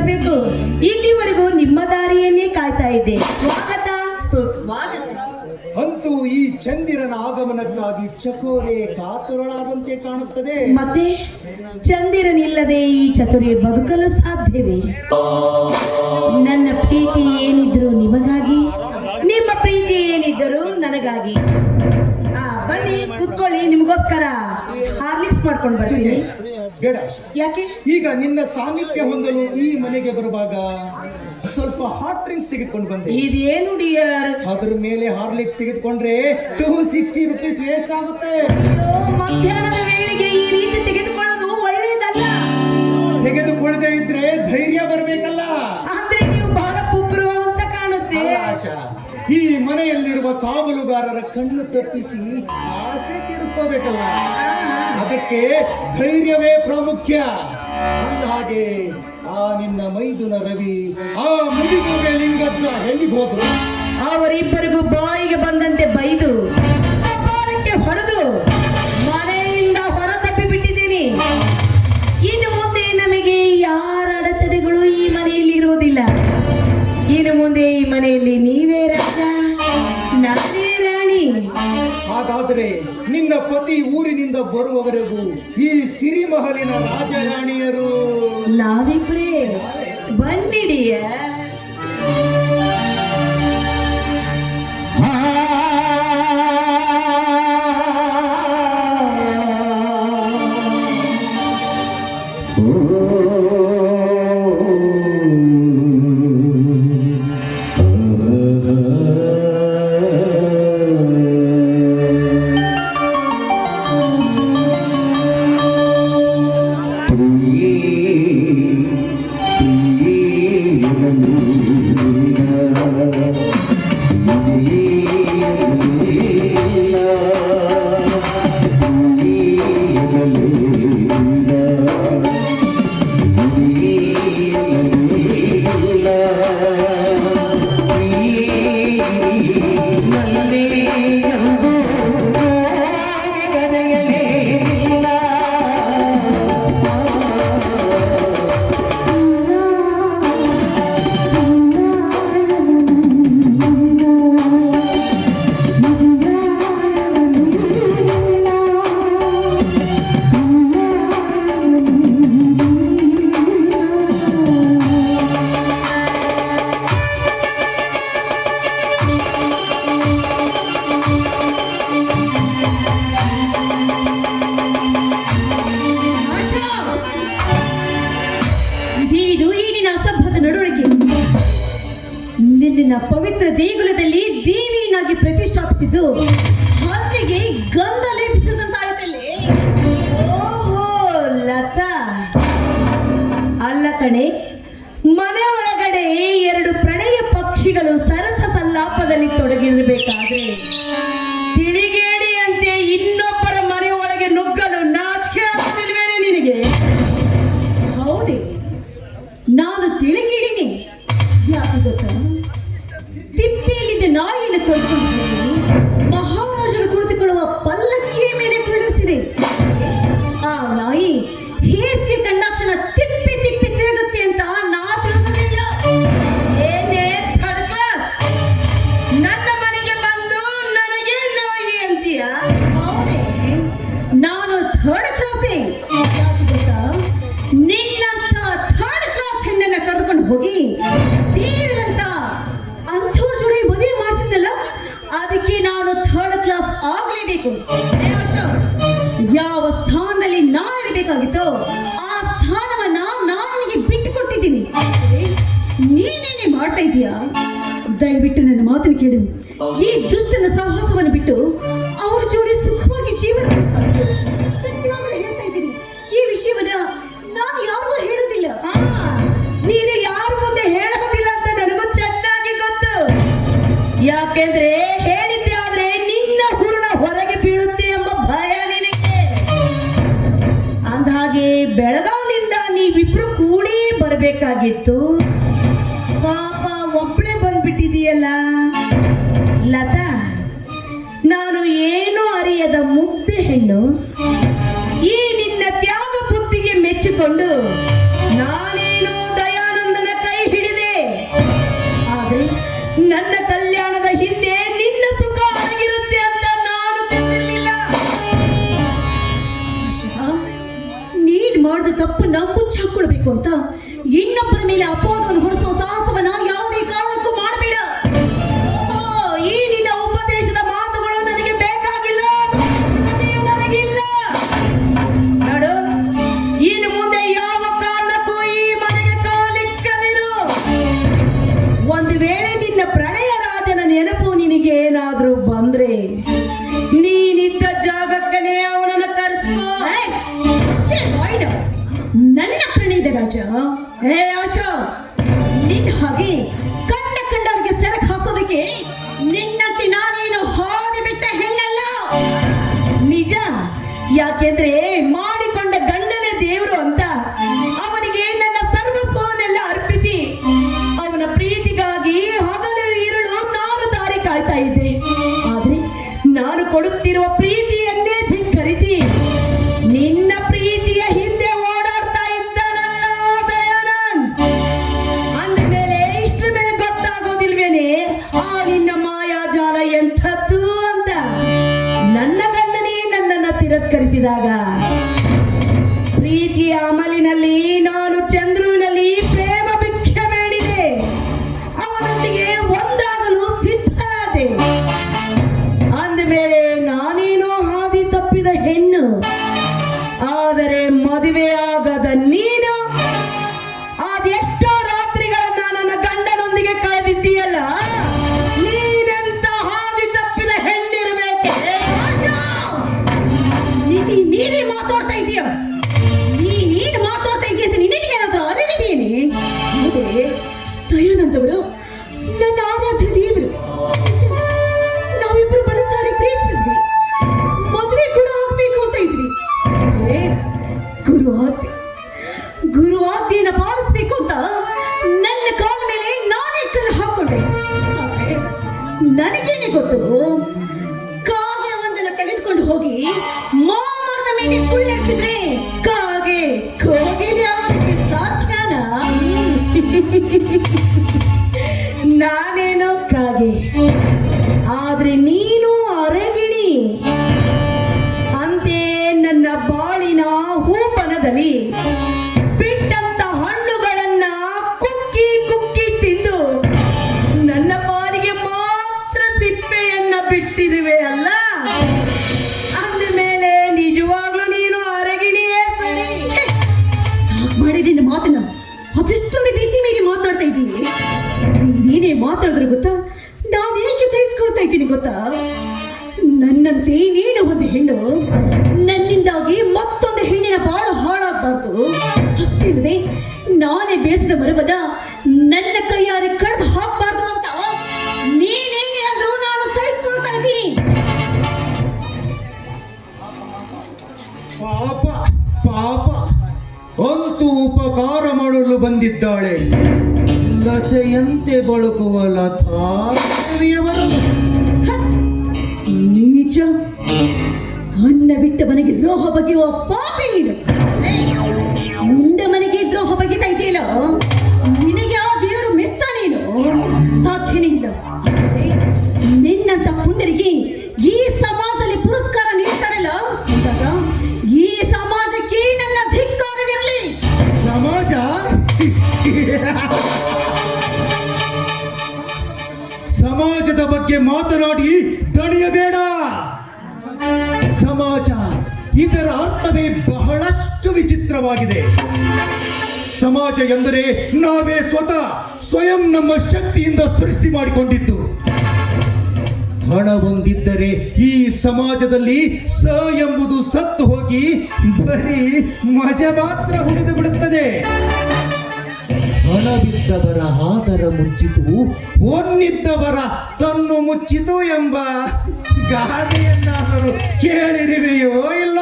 ಬರಬೇಕು. ಇಲ್ಲಿವರೆಗೂ ನಿಮ್ಮ ದಾರಿಯನ್ನೇ ಕಾಯ್ತಾ ಇದ್ದೆ. ಸ್ವಾಗತ ಸುಸ್ವಾಗತ. ಅಂತೂ ಈ ಚಂದಿರನ ಆಗಮನಕ್ಕಾಗಿ ಚಕೋರೆ ಕಾತುರಳಾದಂತೆ ಕಾಣುತ್ತದೆ. ಮತ್ತೆ ಚಂದಿರನಿಲ್ಲದೆ ಈ ಚತುರಿ ಬದುಕಲು ಸಾಧ್ಯವೇ? ನನ್ನ ಪ್ರೀತಿ ಏನಿದ್ರು ನಿಮಗಾಗಿ, ನಿಮ್ಮ ಪ್ರೀತಿ ಏನಿದ್ದರೂ ನನಗಾಗಿ. ಬನ್ನಿ ಕುತ್ಕೊಳ್ಳಿ, ನಿಮ್ಗೋಸ್ಕರ ಹಾರ್ಲಿಕ್ಸ್ ಮಾಡ್ಕೊಂಡು ಬರ್ತೀನಿ. ಬೇಡ, ಯಾಕೆ? ಈಗ ನಿನ್ನ ಸಾಮೀಪ್ಯ ಹೊಂದಲು ಈ ಮನೆಗೆ ಬರುವಾಗ ಸ್ವಲ್ಪ ಹಾಟ್ ಡ್ರಿಂಕ್ಸ್ ತೆಗೆದುಕೊಂಡು ಬಂದೆ. ಇದೇನು ಡಿಯರ್? ಅದ್ರ ಮೇಲೆ ಹಾರ್ಲಿಕ್ಸ್ ತೆಗೆದುಕೊಂಡ್ರೆ 260 rupees ವೇಸ್ಟ್ ಆಗುತ್ತೆ. ಅಯ್ಯೋ, ಮಧ್ಯಾಹ್ನದ ವೇಳೆಗೆ ಈ ರೀತಿ ತೆಗೆದುಕೊಳ್ಳೋದು ಒಳ್ಳೆಯದಲ್ಲ. ತೆಗೆದುಕೊಳ್ಳದೆ ಇದ್ರೆ ಧೈರ್ಯ ಬರಬೇಕಲ್ಲ. ಅಂದ್ರೆ ನೀವು ಬಹಳ ಕುಗ್ರು ಅಂತ ಕಾಣುತ್ತೆ. ಅಲ್ಲ ಆಶಾ, ಈ ಮನೆಯಲ್ಲಿರುವ ಕಾವಲುಗಾರರ ಕಣ್ಣು ತಪ್ಪಿಸಿ ಆಸೆ ತೀರಿಸ್ಕೋಬೇಕಲ್ಲ. ಅದಕ್ಕೆ ಧೈರ್ಯವೇ ಪ್ರಾಮುಖ್ಯ. ಅಂದ ಹಾಗೆ ಆ ನಿನ್ನ ಮೈದುನ ರವಿ, ಆ ಮುದಿಗುಗೆ ಲಿಂಗಜ್ಜ ಎಲ್ಲಿಗೆ ಹೋದ್ರು? ಅವರಿಬ್ಬರಿಗೂ ಬಾಯಿಗೆ ಬಂದಂತೆ ಬೈದು ಕಪಾಳಕ್ಕೆ ಹೊಡೆದು ಮನೆಯಿಂದ ಹೊರ ತಪ್ಪಿ ಬಿಟ್ಟಿದ್ದೀನಿ. ಇನ್ನು ಮುಂದೆ ನಮಗೆ ಯಾರ ಅಡೆತಡೆಗಳು ಈ ಮನೆಯಲ್ಲಿ ಇರುವುದಿಲ್ಲ. ಇನ್ನು ಮುಂದೆ ಈ ಮನೆಯಲ್ಲಿ ನೀವೇ ರಾಜ, ನಾನೇ ರಾಣಿ. ಹಾಗಾದ್ರೆ ನಿನ್ನ ಪತಿ ಊರಿನಿಂದ ಬರುವವರೆಗೂ ಈ ಸಿರಿಮಹಲಿನ ರಾಜರಾಣಿಯರು ನಾವಿಬ್ರೇ. ಬನ್ನಿಡಿಯ. ನಿನ್ನ ಪವಿತ್ರ ದೇಗುಲದಲ್ಲಿ ದೇವಿಯನ್ನಾಗಿ ಪ್ರತಿಷ್ಠಾಪಿಸಿದ್ದು ಹತ್ತಿಗೆ ಗಂಧ ಲೇಪಿಸಿದಂತಾಯ್ತಲ್ಲೇ. ಓಹೋ ಲತಾ, ಅಲ್ಲ ಕಣೆ, ಮನೆ ಒಳಗಡೆ ಎರಡು ಪ್ರಣಯ ಪಕ್ಷಿಗಳು ಸರಸ ಸಲ್ಲಾಪದಲ್ಲಿ ತೊಡಗಿರಬೇಕಾದ್ರೆ ತಿಳಿಗೇಡಿಯಂತೆ ಇನ್ನೊಬ್ಬರ ಮನೆ ಒಳಗೆ ನುಗ್ಗಲು ನಾಚಿಕೆ ಆಗ್ತಿಲ್ವೇನೆ ನಿನಗೆ? ಹೌದೇ, ನಾನು ತಿಳಿಗೇಡಿನಿ. ಯಾಕೆ ಗೊತ್ತಾ? ತಿಪ್ಪೆಯಲ್ಲಿದ್ದ ನಾಯಿಯನ್ನು ಕಳ್ಕೊಂಡು ಮಹಾರಾಜರು ಕುಳಿತುಕೊಳ್ಳುವ ಪಲ್ಲಕ್ಕಿಯ ಮೇಲೆ ಕುಳ್ಳಿಸಿದೆ. ಆ ನಾಯಿ ಹೇಸಿಗೆ ಕಂಡಾಕ್ಷಣ ತಿಪ್ಪಿ ತಿಪ್ಪಿ ತಿರುಗುತ್ತೆ ಅಂತ ನಾ ತಿಳಿದಿಲ್ಲ. ಏನೇ ಥರ್ಡ್ ಕ್ಲಾಸ್, ನನ್ನ ಮನೆಗೆ ಬಂದು ನನಗೆ ನಾಯಿ ಅಂತೀಯ? ಹೌದೇ, ನಾನು ಥರ್ಡ್ ಕ್ಲಾಸೇ. ಯಾಕೆ ಗೊತ್ತಾ? ನಿನ್ನಂತ ಥರ್ಡ್ ಕ್ಲಾಸ್ ಹೆಣ್ಣನ್ನ ಕರೆದುಕೊಂಡು ಹೋಗಿ ದೇವರಂತ ಅಂಥವ್ರ ಜೋಡಿ ಮದುವೆ ಮಾಡಿಸಿದ್ದಲ್ಲ, ಅದಕ್ಕೆ ನಾನು ಥರ್ಡ್ ಕ್ಲಾಸ್ ಆಗ್ಲೇಬೇಕು. ಯಾವ ಸ್ಥಾನದಲ್ಲಿ ನಾನು ಇರಬೇಕಾಗಿತ್ತೋ ಆ ಸ್ಥಾನವನ್ನ ನಾನು ನಿನಗೆ ಬಿಟ್ಟು ಕೊಟ್ಟಿದ್ದೀನಿ. ನೀನೇನೇ ಮಾಡ್ತಾ ಇದೀಯಾ? ದಯವಿಟ್ಟು ನನ್ನ ಮಾತನ್ನು ಕೇಳು. ಈ ದುಷ್ಟನ ಸಾಹಸವನ್ನು ಬಿಟ್ಟು ಅವ್ರ ಜೋಡಿ ಸುಖವಾಗಿ ಜೀವನ ಸಾಗಿಸು. ಸತ್ಯವಾಗಲೂ ಹೇಳ್ತಾ ಇದ್ದೀನಿ, ಈ ವಿಷಯವನ್ನ ನಾನು ಯಾರಿಗೂ ಹೇಳೋದಿಲ್ಲ. ನೀನು ಯಾರ ಮುಂದೆ ಹೇಳೋದಿಲ್ಲ ಅಂತ ನನಗೂ ಚೆನ್ನಾಗಿ ಗೊತ್ತು. ಯಾಕೆಂದ್ರೆ ಹೇಳಿದ್ದೆ ಆದ್ರೆ ನಿನ್ನ ಹೂರ್ಣ ಹೊರಗೆ ಬೀಳುತ್ತೆ ಎಂಬ ಭಯ ನಿನಗೆ. ಅಂದಹಾಗೆ ಬೆಳಗಾವಿನಿಂದ ನೀವಿಬ್ರು ಕೂಡಿ ಬರಬೇಕಾಗಿತ್ತು. ಪಾಪ ಒಬ್ಳೆ ಬಂದ್ಬಿಟ್ಟಿದೀಯಲ್ಲ ಲತಾ. ನಾನು ಏನೂ ಅರಿಯದ ಮುಗ್ಧೆ ಹೆಣ್ಣು. ಈ ನಿನ್ನ ತ್ಯಾಗ ಬುದ್ಧಿಗೆ ಮೆಚ್ಚಿಕೊಂಡು ನಾನೇನು ದಯಾನಂದನ ಮೇಲೆ ಅಪವಾದವನ್ನು ಹೊರಿಸುವ ಸಾಹಸವನ್ನ ಯಾವುದೇ ಕಾರಣಕ್ಕೂ ಮಾಡಬೇಡ. ಓ, ಈ ನಿನ್ನ ಉಪದೇಶದ ಮಾತುಗಳು ನನಗೆ ಬೇಕಾಗಿಲ್ಲ, ಅದರ ಅವಶ್ಯಕತೆಯೂ ನನಗಿಲ್ಲ. ನೋಡು, ಇನ್ನು ಮುಂದೆ ಯಾವ ಕಾರಣಕ್ಕೂ ಈ ಮನೆಗೆ ಕಾಲಿಕ್ಕದಿರು. ಒಂದು ವೇಳೆ ನಿನ್ನ ಪ್ರಣಯ ರಾಜನ ನೆನಪು ನಿನಗೆ ಏನಾದ್ರೂ ಬಂದ್ರೆ ನೀನಿದ್ದ ಜಾಗಕ್ಕನೇ ಅವನನ್ನು ಕರೆಸ್ಕೋ. ಏಯ್, ಛೆ, ಬಾಯ್ಡ. ನನ್ನ ಪ್ರಣಯದ ರಾಜ ಆಶಾ, ನಿನ್ನ ಹಾಗೆ ಕಂಡವ್ರಿಗೆ ಸೆರಕ್ ಹಾಸೋದಕ್ಕೆ ನಿನ್ನಂತೆ ನಾನೇನು ಹಾದಿ ಬಿಟ್ಟ ಹೆಣ್ಣಲ್ಲ. ನಿಜ, ಯಾಕೆಂದ್ರೆ ಮಾಡಿಕೊಂಡ ಗಂಡನೇ ದೇವರು ಅಂತ ಅವನಿಗೆ ನನ್ನ ಸರ್ವಸ್ವವನ್ನೆಲ್ಲ ಅರ್ಪಿಸಿ ಅವನ ಪ್ರೀತಿಗಾಗಿ ಹಗಲು ಇರುಳು ನಾನು ದಾರಿ ಕಾಯ್ತಾ ಇದ್ದೆ. ಆದ್ರೆ ನಾನು ಕೊಡುತ್ತಿರುವ ಪ್ರೀತಿಯನ್ನೇ ಧಿಕ್ಕರಿಸಿ ನಿನ್ನ ಪ್ರೀತಿಯ ಹಿಂದೆ ಓಡಾಡ್ತಾ ಇದ್ದ ನನ್ನ ದಯಾನಂದ್. ಅಂದಮೇಲೆ ಇಷ್ಟ್ರ ಮೇಲೆ ಗೊತ್ತಾಗೋದಿಲ್ವೇನೆ ಆ ನಿನ್ನ ಮಾಯಾಜಾಲ ಎಂಥದ್ದು ಅಂತ. ನನ್ನ ಗಂಡನೇ ನನ್ನನ್ನು ತಿರಸ್ಕರಿಸಿದಾಗ ಪ್ರೀತಿಯ ಅಮಲಿನಲ್ಲಿ ನಾನು ಚಂದ್ರುವಿನಲ್ಲಿ ಪ್ರೇಮ ಭಿಕ್ಷೆ ಬೇಡಿದೆ. ಅವನೊಂದಿಗೆ ಒಂದಾಗಲು ಸಿದ್ಧನಾದೆ. ಅಂದಮೇಲೆ ನಾನೇನೋ ಹಾದಿ ತಪ್ಪಿದ ಹೆಣ್ಣು. ಆದರೆ ಮದುವೆಯಾಗದ ನೀನು ಅದೆಷ್ಟೋ ರಾತ್ರಿಗಳನ್ನ ನನ್ನ ಗಂಡನೊಂದಿಗೆ ಕಳೆದಿದ್ದೀಯಲ್ಲ, ನೀನೆಂತ ಹಾದಿ ತಪ್ಪಿದ ಹೆಣ್ಣಿರಬೇಕೆ? ಆಶಾ, ನೀತಿ ಮೀರಿ ಮಾತಾಡ್ತಾ ಇದೀಯ. ನೀನು ಮಾತಾಡ್ತಾ ಇದೀಯ ಅಂತ ನಿನಗೇನಾದ್ರೂ ಅರಿವಿದೆಯೇನೆ? ಹೌದೇ, ದಯಾನಂದ್ ಅವರು ನನ್ನ ಆರಾಧ್ಯ ದೇವರು. ನಾವಿಬ್ರು ಮನಸಾರಿ ಪ್ರೀತಿಸಿದ್ವಿ, ಮದುವೆ ಕೂಡ ಆಗ್ಬೇಕು ಅಂತ ಇದ್ವಿ. ಆದ್ರೆ ಗುರುವಾಜ್ಞೆಯನ್ನು ಪಾಲಿಸ್ಬೇಕು ಅಂತ ನನ್ನ ಕಾಲ ಮೇಲೆ ನಾನೇ ಕಲ್ಲು ಹಾಕೊಂಡೆ. ಆದ್ರೆ ನನಗೇನೆ ಗೊತ್ತು, ಕಾಗೆ ಒಂದನ್ನು ತೆಗೆದುಕೊಂಡು ಹೋಗಿ ಮಾಮರದ ಮೇಲೆ ಕುಳ್ಳರಿಸಿದ್ರೆ ಕಾಗೆ ಕೋಗಿಲೆ ಆಗೋದಕ್ಕೆ ಸಾಧ್ಯನಾ? ನಾನೇನೋ ಕಾಗೆ, ಆದ್ರೆ ನೀನು ಅರಗಿಣಿ. ಅಂತೆ ನನ್ನ ಬಾಳಿನ ಹೂಪನದಲ್ಲಿ ಬಿಟ್ಟಂತ ಹಣ್ಣುಗಳನ್ನ ಕುಕ್ಕಿ ಕುಕ್ಕಿ ತಿಂದು ನನ್ನ ಪಾಲಿಗೆ ಮಾತ್ರ ಸಿಪ್ಪೆಯನ್ನ ಬಿಟ್ಟಿರುವೆ ಅಲ್ಲ. ಅಂದಮೇಲೆ ನಿಜವಾಗ್ಲೂ ನೀನು ಅರಗಿಣಿಯೇ ಸರಿ. ಛೆ, ಸಾಕ್ ಮಾಡಿ ನಿನ್ನ ಮಾತನ್ನ. ಅದೆಷ್ಟೊಂದು ರೀತಿ ಮೀರಿ ಮಾತಾಡ್ತಾ ಇದ್ದೀನಿ. ನೀನೇ ಮಾತಾಡಿದ್ರೆ ಗೊತ್ತಾ ನಾನು ಏಕೆ ಸಹಿಸ್ಕೊಳ್ತಾ ಇದ್ದೀನಿ ಗೊತ್ತಾ? ನನ್ನಂತೆ ನೀನು ಒಂದು ಹೆಣ್ಣು, ನನ್ನಿಂದಾಗಿ ಮತ್ತೊಂದು ಹೆಣ್ಣಿನ ಬಾಳು ಹಾಳಾಗಬಾರ್ದು. ಅಷ್ಟೇ ಅಲ್ಲದೆ ನಾನೇ ಬೇಸಿದ ಮರವನ್ನ ನನ್ನ ಕೈಯಾರೆ ಕಡ್ದು ಹಾಕಬಾರ್ದು ಅಂತ ನೀನೇನೇ ಅಂದ್ರೂ ನಾನು ಸಹಿಸ್ಕೊಳ್ತಾ ಇದ್ದೀನಿ. ಪಾಪ ಪಾಪ, ಅಂತೂ ಉಪಕಾರ ಮಾಡಲು ಬಂದಿದ್ದಾಳೆ. ಲತೆಯಂತೆ ಬಳುಕುವ ಲತಾದೇವಿಯವರು. ನೀಚ, ಅನ್ನ ಬಿಟ್ಟ ಮನೆಗೆ ದ್ರೋಹ ಬಗೆಯುವ ಪಾಪಿ ನೀನು. ಮುಂಡ ಮನೆಗೆ ದ್ರೋಹ ಬಗೆತಾ ಇದೆಯಲ್ಲ, ನಿನಗೆ ಆ ದೇವರು ಮೆಚ್ತಾನೇನು? ಸಾಧ್ಯನೇ ಇಲ್ಲ. ನಿನ್ನಂತ ಪುಂಡರಿಗೆ ಈ ಸಮಾಜದಲ್ಲಿ ಪುರಸ್ಕಾರ ನೀಡ್ತಾರಲ್ಲ ಅಂದಾಗ ಈ ಸಮಾಜಕ್ಕೆ ನನ್ನ ಧಿಕ್ಕಾರವಿರಲಿ. ಸಮಾಜ ಸಮಾಜದ ಬಗ್ಗೆ ಮಾತನಾಡಿ ದಣಿಯಬೇಡ. ಸಮಾಜ ಇದರ ಅರ್ಥವೇ ಬಹಳಷ್ಟು ವಿಚಿತ್ರವಾಗಿದೆ. ಸಮಾಜ ಎಂದರೆ ನಾವೇ ಸ್ವಯಂ ನಮ್ಮ ಶಕ್ತಿಯಿಂದ ಸೃಷ್ಟಿ ಮಾಡಿಕೊಂಡಿದ್ದು. ಹಣ ಹೊಂದಿದ್ದರೆ ಈ ಸಮಾಜದಲ್ಲಿ ಸ ಎಂಬುದು ಸತ್ತು ಹೋಗಿ ಬರೀ ಮಜ ಮಾತ್ರ ಉಳಿದು ಬಿಡುತ್ತದೆ. ಹಣವಿದ್ದವರ ಆದರ ಮುಚ್ಚಿತು, ಹೊನ್ನಿದ್ದವರ ತನ್ನು ಮುಚ್ಚಿತು ಎಂಬ ಗಾದೆಯನ್ನಾದರೂ ಕೇಳಿರುವೆಯೋ ಇಲ್ಲ?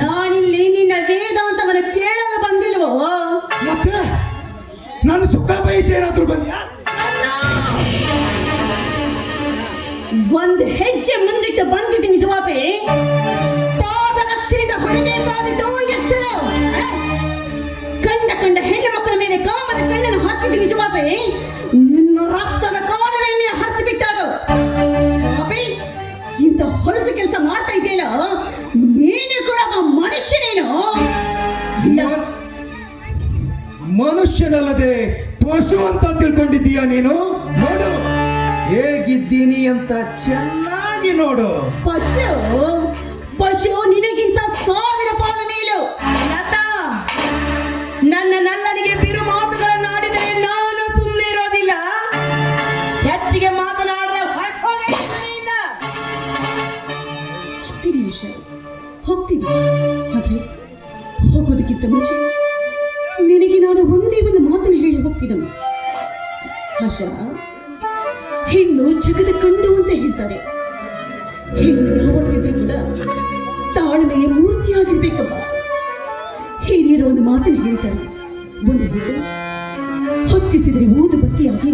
ನಾನಿಲ್ಲಿ ನಿನ್ನ ವೇದಾಂತವನ್ನು ಕೇಳಲು ಬಂದಿಲ್ವೋ? ಮತ್ತೆ ನಾನು ಸುಖ ಬಯಸಿ ಏನಾದ್ರೂ ಬಂದ್ಯಾ? ಒಂದು ಹೆಜ್ಜೆ ಮುಂದಿಟ್ಟು ಬಂದಿದ್ದೀನಿ ನಿಜವಾತೆ. ಪಾದರಕ್ಷೆಯಿಂದ ಹೊಡೆಯಬೇಕಾದಿದ್ದು ಎಚ್ಚರ. ಕಂಡ ಹೆಣ್ಣು ಮಕ್ಕಳ ಮೇಲೆ ಕಾಮದ ಕಣ್ಣನ್ನು ಹಾಕಿದ್ದು ನಿಜವಾತೆ. ನಿನ್ನ ರಕ್ತದ ಕಾಲುವೆಯನ್ನೇ ಹರಿಸಿಬಿಟ್ಟಾಗ ಇಂಥ ಹೊಲಸು ಕೆಲಸ ಮಾಡ್ತಾ ಇದೆಯಲ್ಲ, ನೀನು ಕೂಡ ಒಬ್ಬ ಮನುಷ್ಯನೇನು? ಮನುಷ್ಯನಲ್ಲದೆ ಪಶು ಅಂತ ತಿಳ್ಕೊಂಡಿದ್ದೀಯ ನೀನು? ನೋಡು ಹೇಗಿದ್ದೀನಿ ಅಂತ ಚೆನ್ನಾಗಿ ನೋಡು. ಪಶು ಪಶು ನಿನಗಿಂತ 1000 ಪಾಲು ಮೇಲು. ಲತಾ, ನನ್ನ ನಲ್ಲನಿಗೆ ಬಿರು ಮಾತುಗಳನ್ನು ಆಡಿದರೆ ನಾನು ಸುಮ್ಮನೆ ಇರೋದಿಲ್ಲ. ಹೆಚ್ಚಿಗೆ ಮಾತನಾಡದೆ ಹೋಗ್ತೀನಿ ವಿಷಯ, ಹೋಗ್ತೀನಿ. ಆದ್ರೆ ಹೋಗೋದಕ್ಕಿಂತ ಮುಂಚೆ ನಿನಗೆ ನಾನು ಒಂದೇ ಒಂದು ಮಾತನ್ನು ಹೇಳಿ ಹೋಗ್ತೀನಿ. ಆಶಾ, ಹೆಣ್ಣು ಜಗದ ಕಣ್ಣು ಅಂತ ಹೇಳ್ತಾರೆ. ಹೆಣ್ಣು ಯಾವತ್ತಿದ್ರು ಕೂಡ ತಾಳ್ಮೆಯ ಮೂರ್ತಿಯಾಗಿರ್ಬೇಕಪ್ಪ. ಹಿರಿಯರು ಒಂದು ಮಾತನ್ನು ಹೇಳ್ತಾರೆ, ಒಂದು ಹೇಳು, ಹೊತ್ತಿಸಿದರೆ ಊದು ಬತ್ತಿಯಾಗಿ,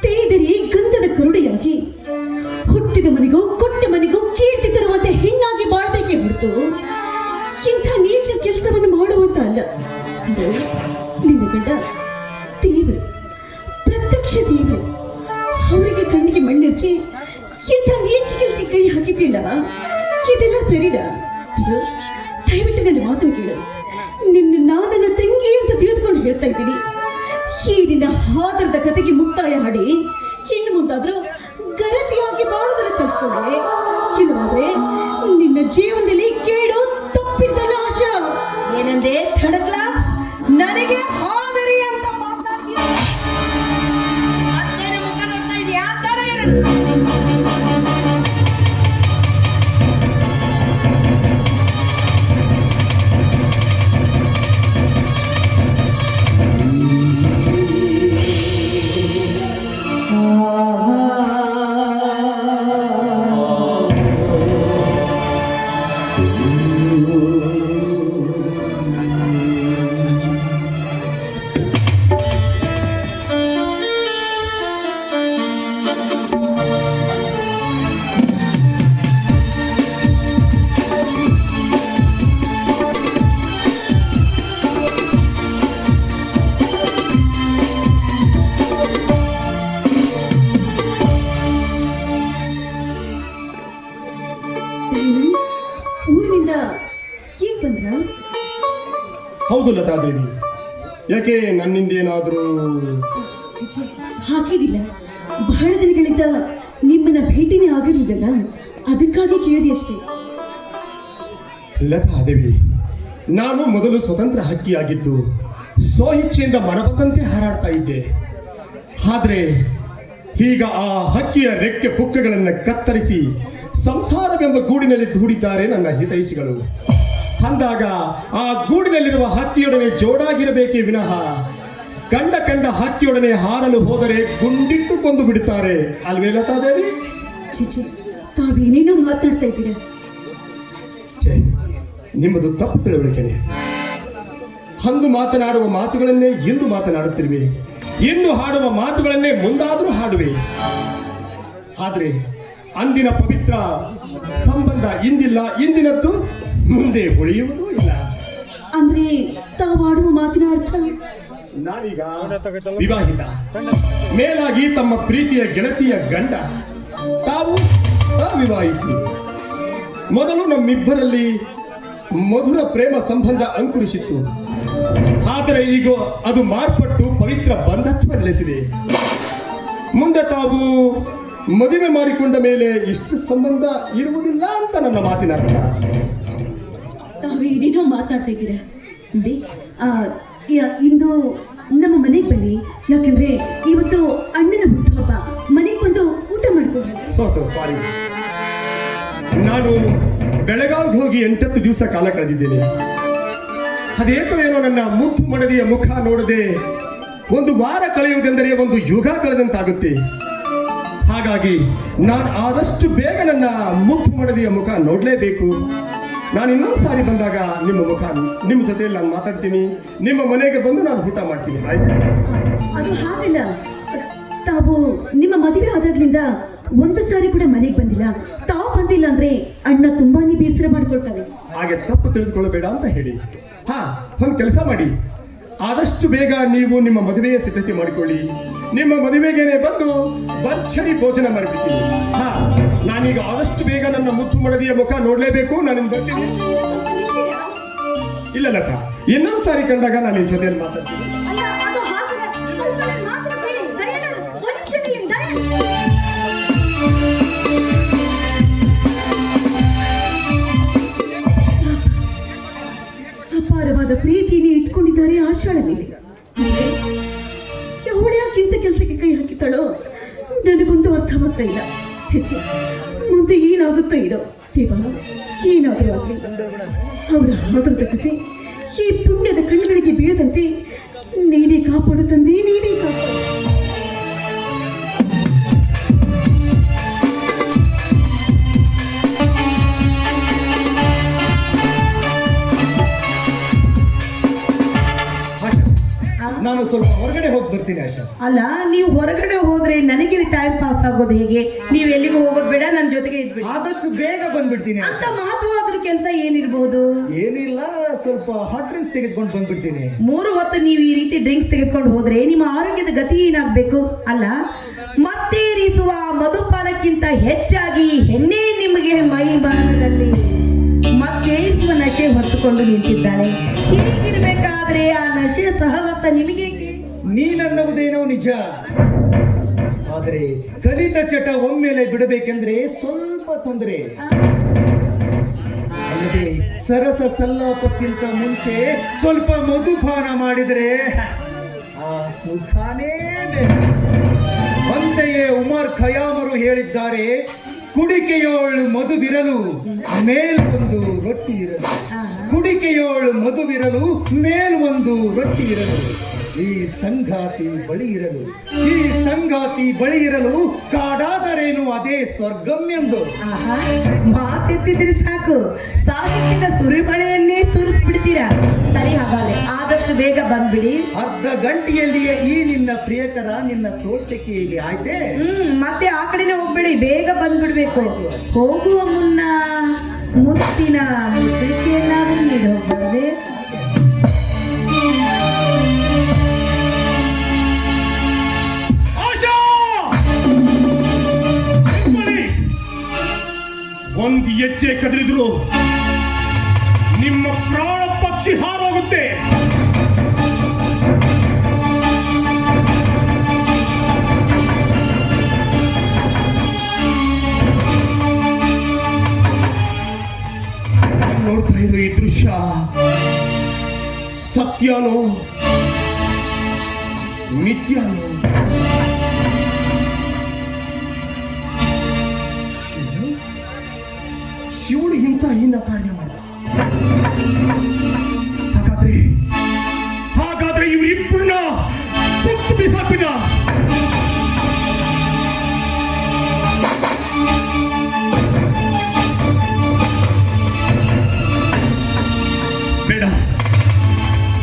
ತೇದರೆ ಗಂಧದ ಕರುಡೆಯಾಗಿ, ಹುಟ್ಟಿದ ಮನೆಗೂ ಕೊಟ್ಟ ಮನೆಗೂ ಕೀರ್ತಿ ತರುವಂತೆ ಹೆಣ್ಣಾಗಿ ಬಾಳ್ಬೇಕೇ ಹೊರತು ಇಂಥ ನೀಚ ಕೆಲಸವನ್ನು ಮಾಡುವಂತ ಅಲ್ಲ. ನಿನ್ನ ಗಂಡ ದೇವರು, ಪ್ರತ್ಯಕ್ಷ ದೇವರು. ಅವರಿಗೆ ಕಣ್ಣಿಗೆ ಮಣ್ಣೆರ್ಚಿ ಇಂಥ ನೀಚ ಕೆಲಸ ಕೈ ಹಾಕಿದ್ದಿಲ್ಲ. ಇದೆಲ್ಲ ಸರಿನಾ? ದಯವಿಟ್ಟು ನನ್ನ ಮಾತನ್ನು ಕೇಳು. ನಾನು ನನ್ನ ತಂಗಿ ಅಂತ ತಿಳಿದುಕೊಂಡು ಹೇಳ್ತಾ ಇದ್ದೀನಿ. ಈ ನಿನ್ನ ಹಾದರದ ಕತೆಗೆ ಮುಕ್ತಾಯ ಮಾಡಿ ಇನ್ನು ಮುಂದಾದ್ರೂ ಗರತಿಯಾಗಿ ಬಾಳುವುದನ್ನು ಕಲ್ತ್ಕೊಂಡೆ. ಇಲ್ಲಾದ್ರೆ ನಿನ್ನ ಜೀವನದಲ್ಲಿ ಕೇಳು ತಪ್ಪಿದ್ದಲ್ಲ ಆಶಾ. ಏನಂದೆ? ಥರ್ಡ್ ಕ್ಲಾಸ್ ನನಗೆ ಹಾದರಿ ಅಂತ ಮಾತಾಡ್ತೀಯ? ಮತ್ತೇನು ಮುಖ ನೋಡ್ತಾ ಇದೀಯಾ? ಊರಿನಿಂದ ಈಗ ಬಂದ್ರ? ಹೌದು ಲತಾದೇವಿ, ಯಾಕೆ ನನ್ನಿಂದೇನಾದರೂ? ಹಾಕಿದಿಲ್ಲ. ಬಹಳ ದಿನಗಳಿಂದ ನಿಮ್ಮನ್ನ ಭೇಟಿನೇ ಆಗಿರ್ಲಿಲ್ಲ, ಅದಕ್ಕಾಗಿ ಕೇಳಿದೆ ಅಷ್ಟೇ. ಲತಾದೇವಿ, ನಾನು ಮೊದಲು ಸ್ವತಂತ್ರ ಹಕ್ಕಿಯಾಗಿದ್ದು ಸ್ವಇಚ್ಛೆಯಿಂದ ಮನಬಂದಂತೆ ಹಾರಾಡ್ತಾ ಇದ್ದೆ. ಆದ್ರೆ ಈಗ ಆ ಹಕ್ಕಿಯ ರೆಕ್ಕೆ ಪುಕ್ಕಗಳನ್ನು ಕತ್ತರಿಸಿ ಸಂಸಾರವೆಂಬ ಗೂಡಿನಲ್ಲಿ ದೂಡಿದ್ದಾರೆ ನನ್ನ ಹಿತೈಷಿಗಳು. ಅಂದಾಗ ಆ ಗೂಡಿನಲ್ಲಿರುವ ಹಕ್ಕಿಯೊಡನೆ ಜೋಡಾಗಿರಬೇಕೇ ವಿನಃ ಕಂಡ ಹಕ್ಕಿಯೊಡನೆ ಹಾರಲು ಹೋದರೆ ಗುಂಡಿಟ್ಟು ಕೊಂದು ಬಿಡುತ್ತಾರೆ ಅಲ್ವೇ ಲತಾದೇವಿ? ಚಿಚಿ, ತಾವೇನೇನೋ ಮಾತಾಡ್ತಾ ಇದ್ದೀರಾ. ನಿಮ್ಮದು ತಪ್ಪು ತಿಳುವಳಿಕೆನೆ. ಅಂದು ಮಾತನಾಡುವ ಮಾತುಗಳನ್ನೇ ಇಂದು ಮಾತನಾಡುತ್ತಿರುವೆ, ಇಂದು ಹಾಡುವ ಮಾತುಗಳನ್ನೇ ಮುಂದಾದರೂ ಹಾಡುವೆ. ಆದ್ರೆ ಅಂದಿನ ಪವಿತ್ರ ಸಂಬಂಧ ಇಂದಿಲ್ಲ, ಇಂದಿನದ್ದು ಮುಂದೆ ಉಳಿಯುವುದೂ ಇಲ್ಲ. ಅಂದ್ರೆ ತಾವಾಡುವ ಮಾತಿನ ಅರ್ಥ? ನಾನೀಗ ವಿವಾಹಿತ, ಮೇಲಾಗಿ ತಮ್ಮ ಪ್ರೀತಿಯ ಗೆಳತಿಯ ಗಂಡ, ತಾವು ಅವಿವಾಹಿತಿ. ಮೊದಲು ನಮ್ಮಿಬ್ಬರಲ್ಲಿ ಮಧುರ ಪ್ರೇಮ ಸಂಬಂಧ ಅಂಕುರಿಸಿತ್ತು. ಆದರೆ ಈಗ ಅದು ಮಾರ್ಪಟ್ಟು ಪವಿತ್ರ ಬಂಧತ್ವ ನೆಲೆಸಿದೆ. ಮುಂದೆ ತಾವು ಮದುವೆ ಮಾಡಿಕೊಂಡ ಮೇಲೆ ಇಷ್ಟು ಸಂಬಂಧ ಇರುವುದಿಲ್ಲ ಅಂತ ನನ್ನ ಮಾತಿನ ಅರ್ಥ. ತಾವೇನೇನೋ ಮಾತಾಡ್ತಾ ಇದ್ದೀರಾ. ನೋಡಿ, ಇಂದು ನಮ್ಮ ಮನೆಗೆ ಬನ್ನಿ. ಯಾಕಂದ್ರೆ ಇವತ್ತು ಅಣ್ಣನ ಹುಟ್ಟುಹಬ್ಬ, ಮನೆಗೆ ಬಂದು ಊಟ ಮಾಡ್ಕೊಂಡು. ಸಾರಿ, ನಾನು ಬೆಳಗಾವಿಗೆ ಹೋಗಿ 8 ದಿವಸ ಕಾಲ ಕಳೆದಿದ್ದೇನೆ. ಅದೇಕೋ ಏನೋ ನನ್ನ ಮುದ್ದು ಮಡದಿಯ ಮುಖ ನೋಡದೆ ಒಂದು ವಾರ ಕಳೆಯುವುದೆಂದರೆ ಒಂದು ಯುಗ ಕಳೆದಂತಾಗುತ್ತೆ. ಹಾಗಾಗಿ ನಾನು ಆದಷ್ಟು ಬೇಗ ನನ್ನ ಮುದ್ದು ಮಡದಿಯ ಮುಖ ನೋಡಲೇಬೇಕು. ನಾನು ಇನ್ನೊಂದು ಸಾರಿ ಬಂದಾಗ ನಿಮ್ಮ ಜೊತೆಯಲ್ಲಿ ನಾನು ಮಾತಾಡ್ತೀನಿ. ನಿಮ್ಮ ಮನೆಗೆ ಬಂದು ನಾನು ಊಟ ಮಾಡ್ತೀನಿ, ಆಯ್ತಾ? ಅದು ಹಾಗಲ್ಲ. ತಾವು ನಿಮ್ಮ ಮದುವೆ ಆದಾಗ್ಲಿಂದ ಒಂದು ಸಾರಿ ಕೂಡ ಮನೆಗೆ ಬಂದಿಲ್ಲ. ತಾವು ಬಂದಿಲ್ಲ ಅಂದ್ರೆ ಅಣ್ಣ ತುಂಬಾನೇ ಬೇಸರ ಮಾಡ್ಕೊಳ್ತಾರೆ. ಹಾಗೆ ತಪ್ಪು ತಿಳಿದುಕೊಳ್ಳಬೇಡ ಅಂತ ಹೇಳಿ. ಒಂದು ಕೆಲಸ ಮಾಡಿ, ಆದಷ್ಟು ಬೇಗ ನೀವು ನಿಮ್ಮ ಮದುವೆಯ ಸಿದ್ಧತೆ ಮಾಡಿಕೊಳ್ಳಿ. ನಿಮ್ಮ ಮದುವೆಗೇನೆ ಬಂದು ಭರ್ಜರಿ ಭೋಜನ ಮಾಡಿಬಿಡ್ತೀನಿ. ನಾನೀಗ ಆದಷ್ಟು ಬೇಗ ನನ್ನ ಮುದ್ದು ಮಡದಿಯ ಮುಖ ನೋಡ್ಲೇಬೇಕು. ನಾನು ಬರ್ತೀನಿ. ಇಲ್ಲ ಲತಾ, ಇನ್ನೊಂದು ಸಾರಿ ಕಂಡಾಗ ನಾನು ನಿನ್ ಜೊತೆಯಲ್ಲಿ ಮಾತಾಡ್ತೀನಿ. ಅಲ್ಲ, ಅದು ಹಾಗೆ. ಸ್ವಲ್ಪ ನನ್ನ ಮಾತನ್ನ ಕೇಳಿ. ದಯಾನಂದ್, ಒಂದ್ ನಿಮಿಷ ನೀನು ದಯಾನಂದ್. ಅಪಾರವಾದ ಪ್ರೀತಿಯನ್ನು ಇಟ್ಕೊಂಡಿದ್ದಾರೆ ಆಶಾಳ ಮೇಲೆ. ಅವಳು ಯಾಕಿಂತ ಕೆಲಸಕ್ಕೆ ಕೈ ಹಾಕಿತಾಳೋ ನನಗೊಂದು ಅರ್ಥವಾಗ್ತಾ ಇಲ್ಲ. ಛೆ, ಮುಂದೆ ಏನಾಗುತ್ತೋ ಇರೋ ದೇವ, ಏನಾದರೂ ಆಗಲಿ ಅವರ ಆದರದ ಕತೆ ಈ ಪುಣ್ಯದ ಕಣ್ಣುಗಳಿಗೆ ಬೀಳದಂತೆ ನೀನೇ ಕಾಪಾಡು ತಂದೆ, ನೀನೇ ಕಾಪಾಡು. ನಾನು ಸ್ವಲ್ಪ ಹೊರಗಡೆ ಹೋಗಿ ಬರ್ತೀನಿ ಆಶಾ. ಅಲ್ಲ, ನೀವು ಹೊರಗಡೆ ಹೋದ್ರೆ ನನಗೆ ಟೈಮ್ ಪಾಸ್ ಆಗೋದು ಹೇಗೆ? ನೀವು ಎಲ್ಲಿಗೂ ಹೋಗೋದು ಬೇಡ, ನನ್ನ ಜೊತೆಗೆ ಇದ್ಬಿಡಿ. ಆದಷ್ಟು ಬೇಗ ಬಂದ್ಬಿಡ್ತೀನಿ ಅಂತ ಆಶಾ. ಮಹತ್ವವಾದ ಕೆಲಸ ಏನಿರ್ಬೋದು? ಏನಿಲ್ಲ, ಸ್ವಲ್ಪ ಹಾಟ್ ಡ್ರಿಂಕ್ಸ್ ತೆಗೆದುಕೊಂಡು ಬಂದ್ಬಿಡ್ತೀನಿ. 3 ಹೊತ್ತು ನೀವು ಈ ರೀತಿ ಡ್ರಿಂಕ್ಸ್ ತೆಗೆದುಕೊಂಡು ಹೋದ್ರೆ ನಿಮ್ಮ ಆರೋಗ್ಯದ ಗತಿ ಏನಾಗಬೇಕು? ಅಲ್ಲ, ಮತ್ತೇರಿಸುವ ಮಧುಪಾನಕ್ಕಿಂತ ಹೆಚ್ಚಾಗಿ ಎಣ್ಣೆ ನಿಮಗೆ ಮೈಬಾನದಲ್ಲಿ ಮತ್ತೇರಿಸುವ ನಶೆ ಹೊತ್ತುಕೊಂಡು ನಿಂತಿದ್ದಾಳೆ. ಹೀಗಿರ್ಬೇಕಾದ್ರೆ ಆ ನಶೆ ಸಹವಾಸ ನಿಮಗೆ ನೀನನ್ನುವುದೇನೋ ನಿಜ, ಆದ್ರೆ ಕಲಿತ ಚಟ ಒಮ್ಮೆಲೆ ಬಿಡಬೇಕೆಂದ್ರೆ ಸ್ವಲ್ಪ ತೊಂದರೆ. ಅಲ್ಲದೆ ಸರಸ ಸಲ್ಲಾಪಕ್ಕಿಂತ ಮುಂಚೆ ಸ್ವಲ್ಪ ಮಧುಪಾನ ಮಾಡಿದರೆ ಆ ಸುಖಾನೇ ಬೇರೆ. ಅಂತೆಯೇ ಉಮರ್ ಖಯಾಮರು ಹೇಳಿದ್ದಾರೆ, ಕುಡಿಕೆಯೋಳು ಮಧುವಿರಲು ಮೇಲ್ವೊಂದು ರೊಟ್ಟಿ ಇರಲು. ಕುಡಿಕೆಯೋಳು ಮಧುವಿರಲು ಮೇಲ್ವೊಂದು ರೊಟ್ಟಿ ಇರಲು. ಈ ಸಂಗಾತಿ ಬಳಿ ಇರಲು, ಈ ಸಂಗಾತಿ ಬಳಿ ಇರಲು ಕಾಡಾದರೇನು ಅದೇ ಸ್ವರ್ಗಂ ಎಂದು. ಮಾತೆತ್ತಿದ್ರೆ ಸಾಕು, ಸಾಹಿತ್ಯದ ಸುರಿಮಳೆಯನ್ನೇ ಸುರಿಸ್ಬಿಡ್ತೀರಾ. ಸರಿ, ಹಾಗಾದ್ರೆ ಆದಷ್ಟು ಬೇಗ ಬಂದ್ಬಿಡಿ. ಅರ್ಧ ಗಂಟೆಯಲ್ಲಿಯೇ ಈ ನಿನ್ನ ಪ್ರಿಯಕರ ನಿನ್ನ ತೋಟಕ್ಕೆಯಲ್ಲಿ ಆಯ್ತೆ. ಮತ್ತೆ ಆ ಕಡೆನೇ ಹೋಗ್ಬೇಡಿ, ಬೇಗ ಬಂದ್ಬಿಡ್ಬೇಕು. ಹೋಗುವ ಮುನ್ನ ಮುತ್ತಿನ ಮುದ್ರಿಕೆಯನ್ನಾದ್ರೂ ನೀಡಿ ಹೋಗ್ಬಾರ್ದೆ. ಒಂದು ಹೆಜ್ಜೆ ಕದರಿದ್ರು ನಿಮ್ಮ ಪ್ರಾಣ ಪಕ್ಷಿ ಹಾರೋಗುತ್ತೆ. ನೋಡ್ತಾ ಇದ್ರು ಈ ದೃಶ್ಯ ಸತ್ಯನೋ ಮಿಥ್ಯಾನೋ? ಶಿವಳು ಇಂಥ ಹೀನ ಕಾರ್ಯ ಮಾಡ. ಹಾಗಾದ್ರೆ ಇವರಿಬ್ಬರನ್ನ ಕುತ್ತು ಬಿಸಾಕಿದ. ಬೇಡ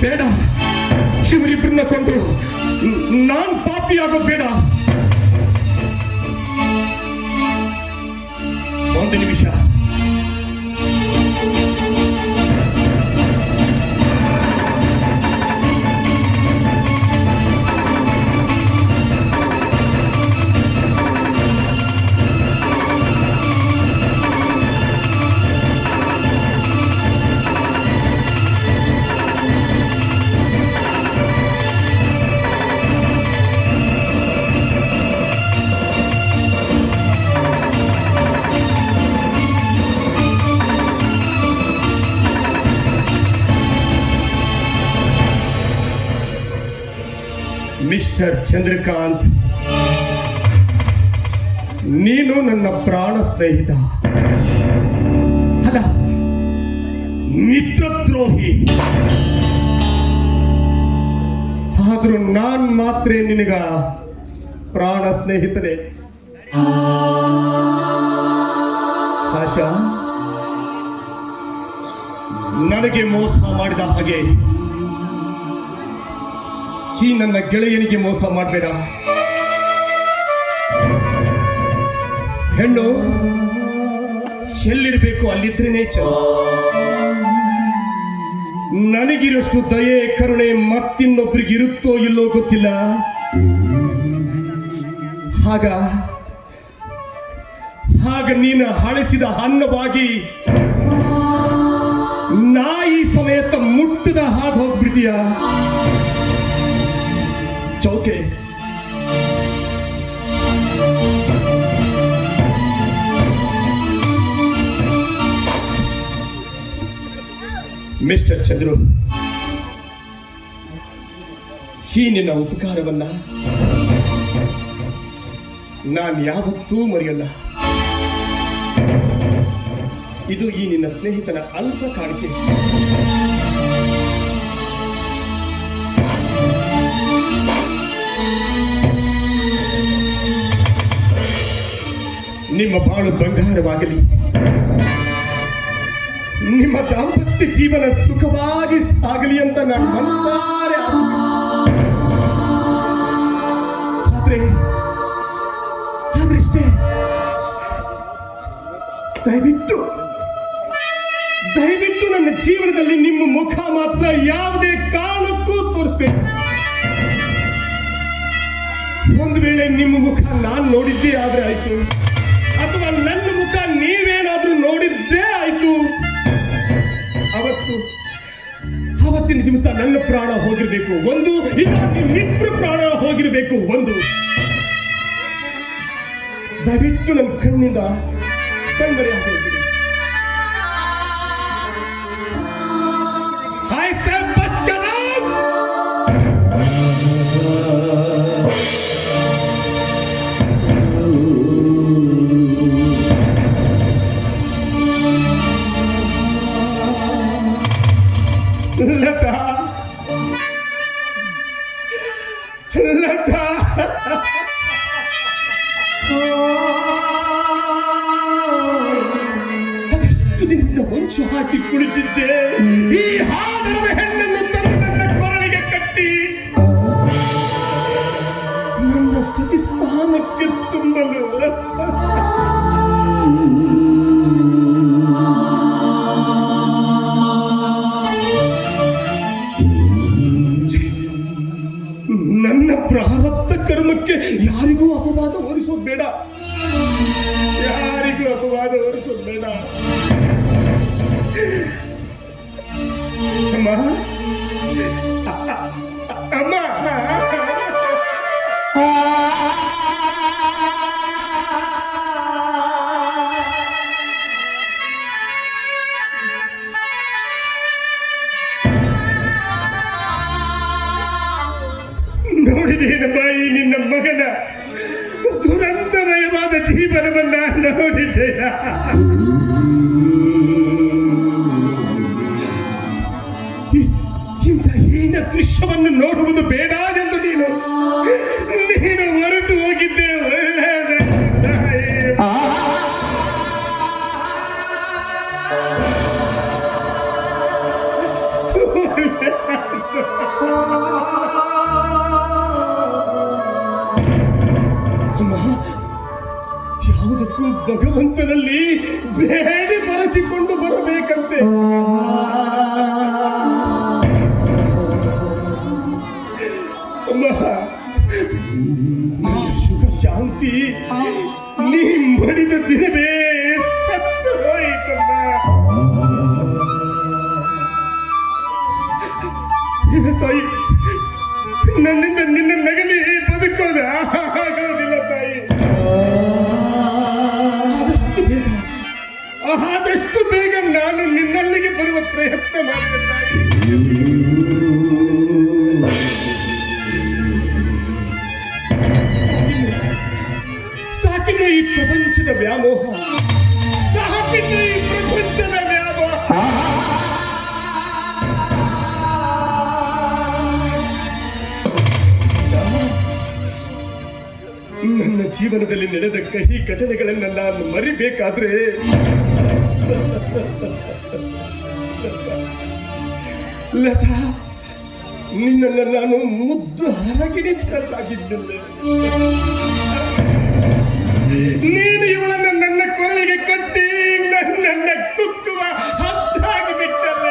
ಬೇಡ, ಶಿವರಿಬ್ಬರನ್ನ ಕೊಂದು ನಾನ್ ಪಾಪಿ ಆಗೋದು ಬೇಡ. ಒಂದು ನಿಮಿಷ. ಮಿಸ್ಟರ್ ಚಂದ್ರಕಾಂತ್, ನೀನು ನನ್ನ ಪ್ರಾಣ ಸ್ನೇಹಿತ ಅಲ್ಲ, ಮಿತ್ರದ್ರೋಹಿ. ಆದ್ರೂ ನಾನ್ ಮಾತ್ರ ನಿನಗ ಪ್ರಾಣ ಸ್ನೇಹಿತನೇ. ಆಶಾ, ನನಗೆ ಮೋಸ ಮಾಡಿದ ಹಾಗೆ ಈ ನನ್ನ ಗೆಳೆಯನಿಗೆ ಮೋಸ ಮಾಡಬೇಡ. ಹೆಣ್ಣು ಎಲ್ಲಿರ್ಬೇಕು ಅಲ್ಲಿದ್ರೇನೆ ಚಂದ. ನನಗಿರಷ್ಟು ದಯೆ ಕರುಣೆ ಮತ್ತಿನ್ನೊಬ್ರಿಗೆ ಇರುತ್ತೋ ಇಲ್ಲೋ ಗೊತ್ತಿಲ್ಲ. ಆಗ ನೀನು ಹಳಿಸಿದ ಅನ್ನವಾಗಿ ನಾ ಈ ಸಮೇತ ಮುಟ್ಟದ ಹಾಗೆ ಹೋಗ್ಬಿಡ್ತೀಯ ಚೌಕೆ. ಮಿಸ್ಟರ್ ಚಂದ್ರು, ಈ ನಿನ್ನ ಉಪಕಾರವನ್ನ ನಾನು ಯಾವತ್ತೂ ಮರೆಯಲ್ಲ. ಇದು ಈ ನಿನ್ನ ಸ್ನೇಹಿತನ ಅಲ್ಪ ಕಾಣಿಕೆ. ನಿಮ್ಮ ಬಾಳು ಬಂಗಾರವಾಗಲಿ, ನಿಮ್ಮ ದಾಂಪತ್ಯ ಜೀವನ ಸುಖವಾಗಿ ಸಾಗಲಿ ಅಂತ ನಾನು ಮನಸಾರೆ ಆದ್ರೆ ಇಷ್ಟೇ, ದಯವಿಟ್ಟು ನನ್ನ ಜೀವನದಲ್ಲಿ ನಿಮ್ಮ ಮುಖ ಮಾತ್ರ ಯಾವುದೇ ಕಾರಣಕ್ಕೂ ತೋರಿಸ್ಬೇಕು. ಒಂದು ವೇಳೆ ನಿಮ್ಮ ಮುಖ ನಾನು ನೋಡಿದ್ದೇ ಆದ್ರೆ ಆಯ್ತು, ಅಥವಾ ನನ್ನ ಮುಖ ನೀವೇನಾದ್ರೂ ನೋಡಿದ್ದೇ ಆಯ್ತು, ಅವತ್ತಿನ ದಿವಸ ನನ್ನ ಪ್ರಾಣ ಹೋಗಿರ್ಬೇಕು ಒಂದು, ಇಲ್ಲ ನಿಮ್ಮಿಬ್ರು ಪ್ರಾಣ ಹೋಗಿರ್ಬೇಕು ಒಂದು. ದಯವಿಟ್ಟು ನನ್ನ ಕಣ್ಣಿಂದ ಕಣ್ಮರೆ ಆಗೋಗ್ಬಿಡಿ. ಹಾಯ್ ಸರ್, ಬಸ್ ಲತಾ, ಲತಾ, ಅದೆಷ್ಟು ದಿನದಿಂದ ಹೊಂಚು ಹಾಕಿ ಕುಳಿತಿದ್ದೆ. ಈ ಹಾದರದ ಹೆಣ್ಣನ್ನು ತಂದು ನನ್ನ ಕೊರಳಿಗೆ ಕಟ್ಟಿ ನನ್ನ ಸತಿ ಸ್ಥಾನಕ್ಕೆ ತುಂಬಲು ನನ್ನ ಪ್ರಾರಬ್ಧ ಕರ್ಮಕ್ಕೆ ಯಾರಿಗೂ ಅಪವಾದ ಹೊರಿಸೋದು ಬೇಡ, ಯಾರಿಗೂ ಅಪವಾದ ಹೊರಿಸೋದು ಬೇಡ. ಅಮ್ಮ, ಅಮ್ಮ, ನೋಡಿದೇನಮ್ಮ ಈ ನಿನ್ನ ಮಗನ ದುರಂತಮಯವಾದ ಜೀವನವನ್ನ ನೋಡಿದೆಯ? ಇಂಥ ಹೀನ ದೃಶ್ಯವನ್ನು ನೋಡುವುದು ಬೇಡ ಎಂದು ನೀನು ಹೊರಟು ಹೋಗಿದ್ದೆ. ಯಾವುದಕ್ಕೂ ಭಗವಂತನಲ್ಲಿ ಬೇಡಿ ಬರೆಸಿಕೊಂಡು ಬರಬೇಕಂತೆ. ಅಮ್ಮ, ನನ್ನ ಸುಖ ಶಾಂತಿ ನೀ ಮಡಿದ ದಿನವೇ ಸತ್ತು ಹೋಯಿತಮ್ಮ. ತಾಯಿ, ನನ್ನಿಂದ ನಿನ್ನ ನಗಲಿ ಬದುಕೋದ ಆಗೋದಿಲ್ಲ ತಾಯಿ. ಆದಷ್ಟು ಬೇಗ ನಾನು ನಿನ್ನಲ್ಲಿಗೆ ಬರುವ ಪ್ರಯತ್ನ ಮಾಡಿದೆ ತಾಯಿ. ಸಾಕಿನ ಈ ಪ್ರಪಂಚದ ವ್ಯಾಮೋಹ, ಸಾಕಿನ ಈ ಪ್ರಪಂಚದ ವ್ಯಾಮೋಹ. ನನ್ನ ಜೀವನದಲ್ಲಿ ನಡೆದ ಕಹಿ ಘಟನೆಗಳನ್ನ ನಾನು ಮರಿಬೇಕಾದ್ರೆ ಲತಾ, ನಿನ್ನನ್ನು ನಾನು ಮುದ್ದು ಹರಗಿನಿಂದ ಸಾಗಿದ್ದಿಲ್ಲ. ನೀನು ಇವಳನ್ನು ನನ್ನ ಕೊರಳಿಗೆ ಕಟ್ಟಿ ನನ್ನನ್ನು ಕುಕ್ಕುವ ಹತ್ತಾಗಿ ಬಿಟ್ಟಲ್ಲ.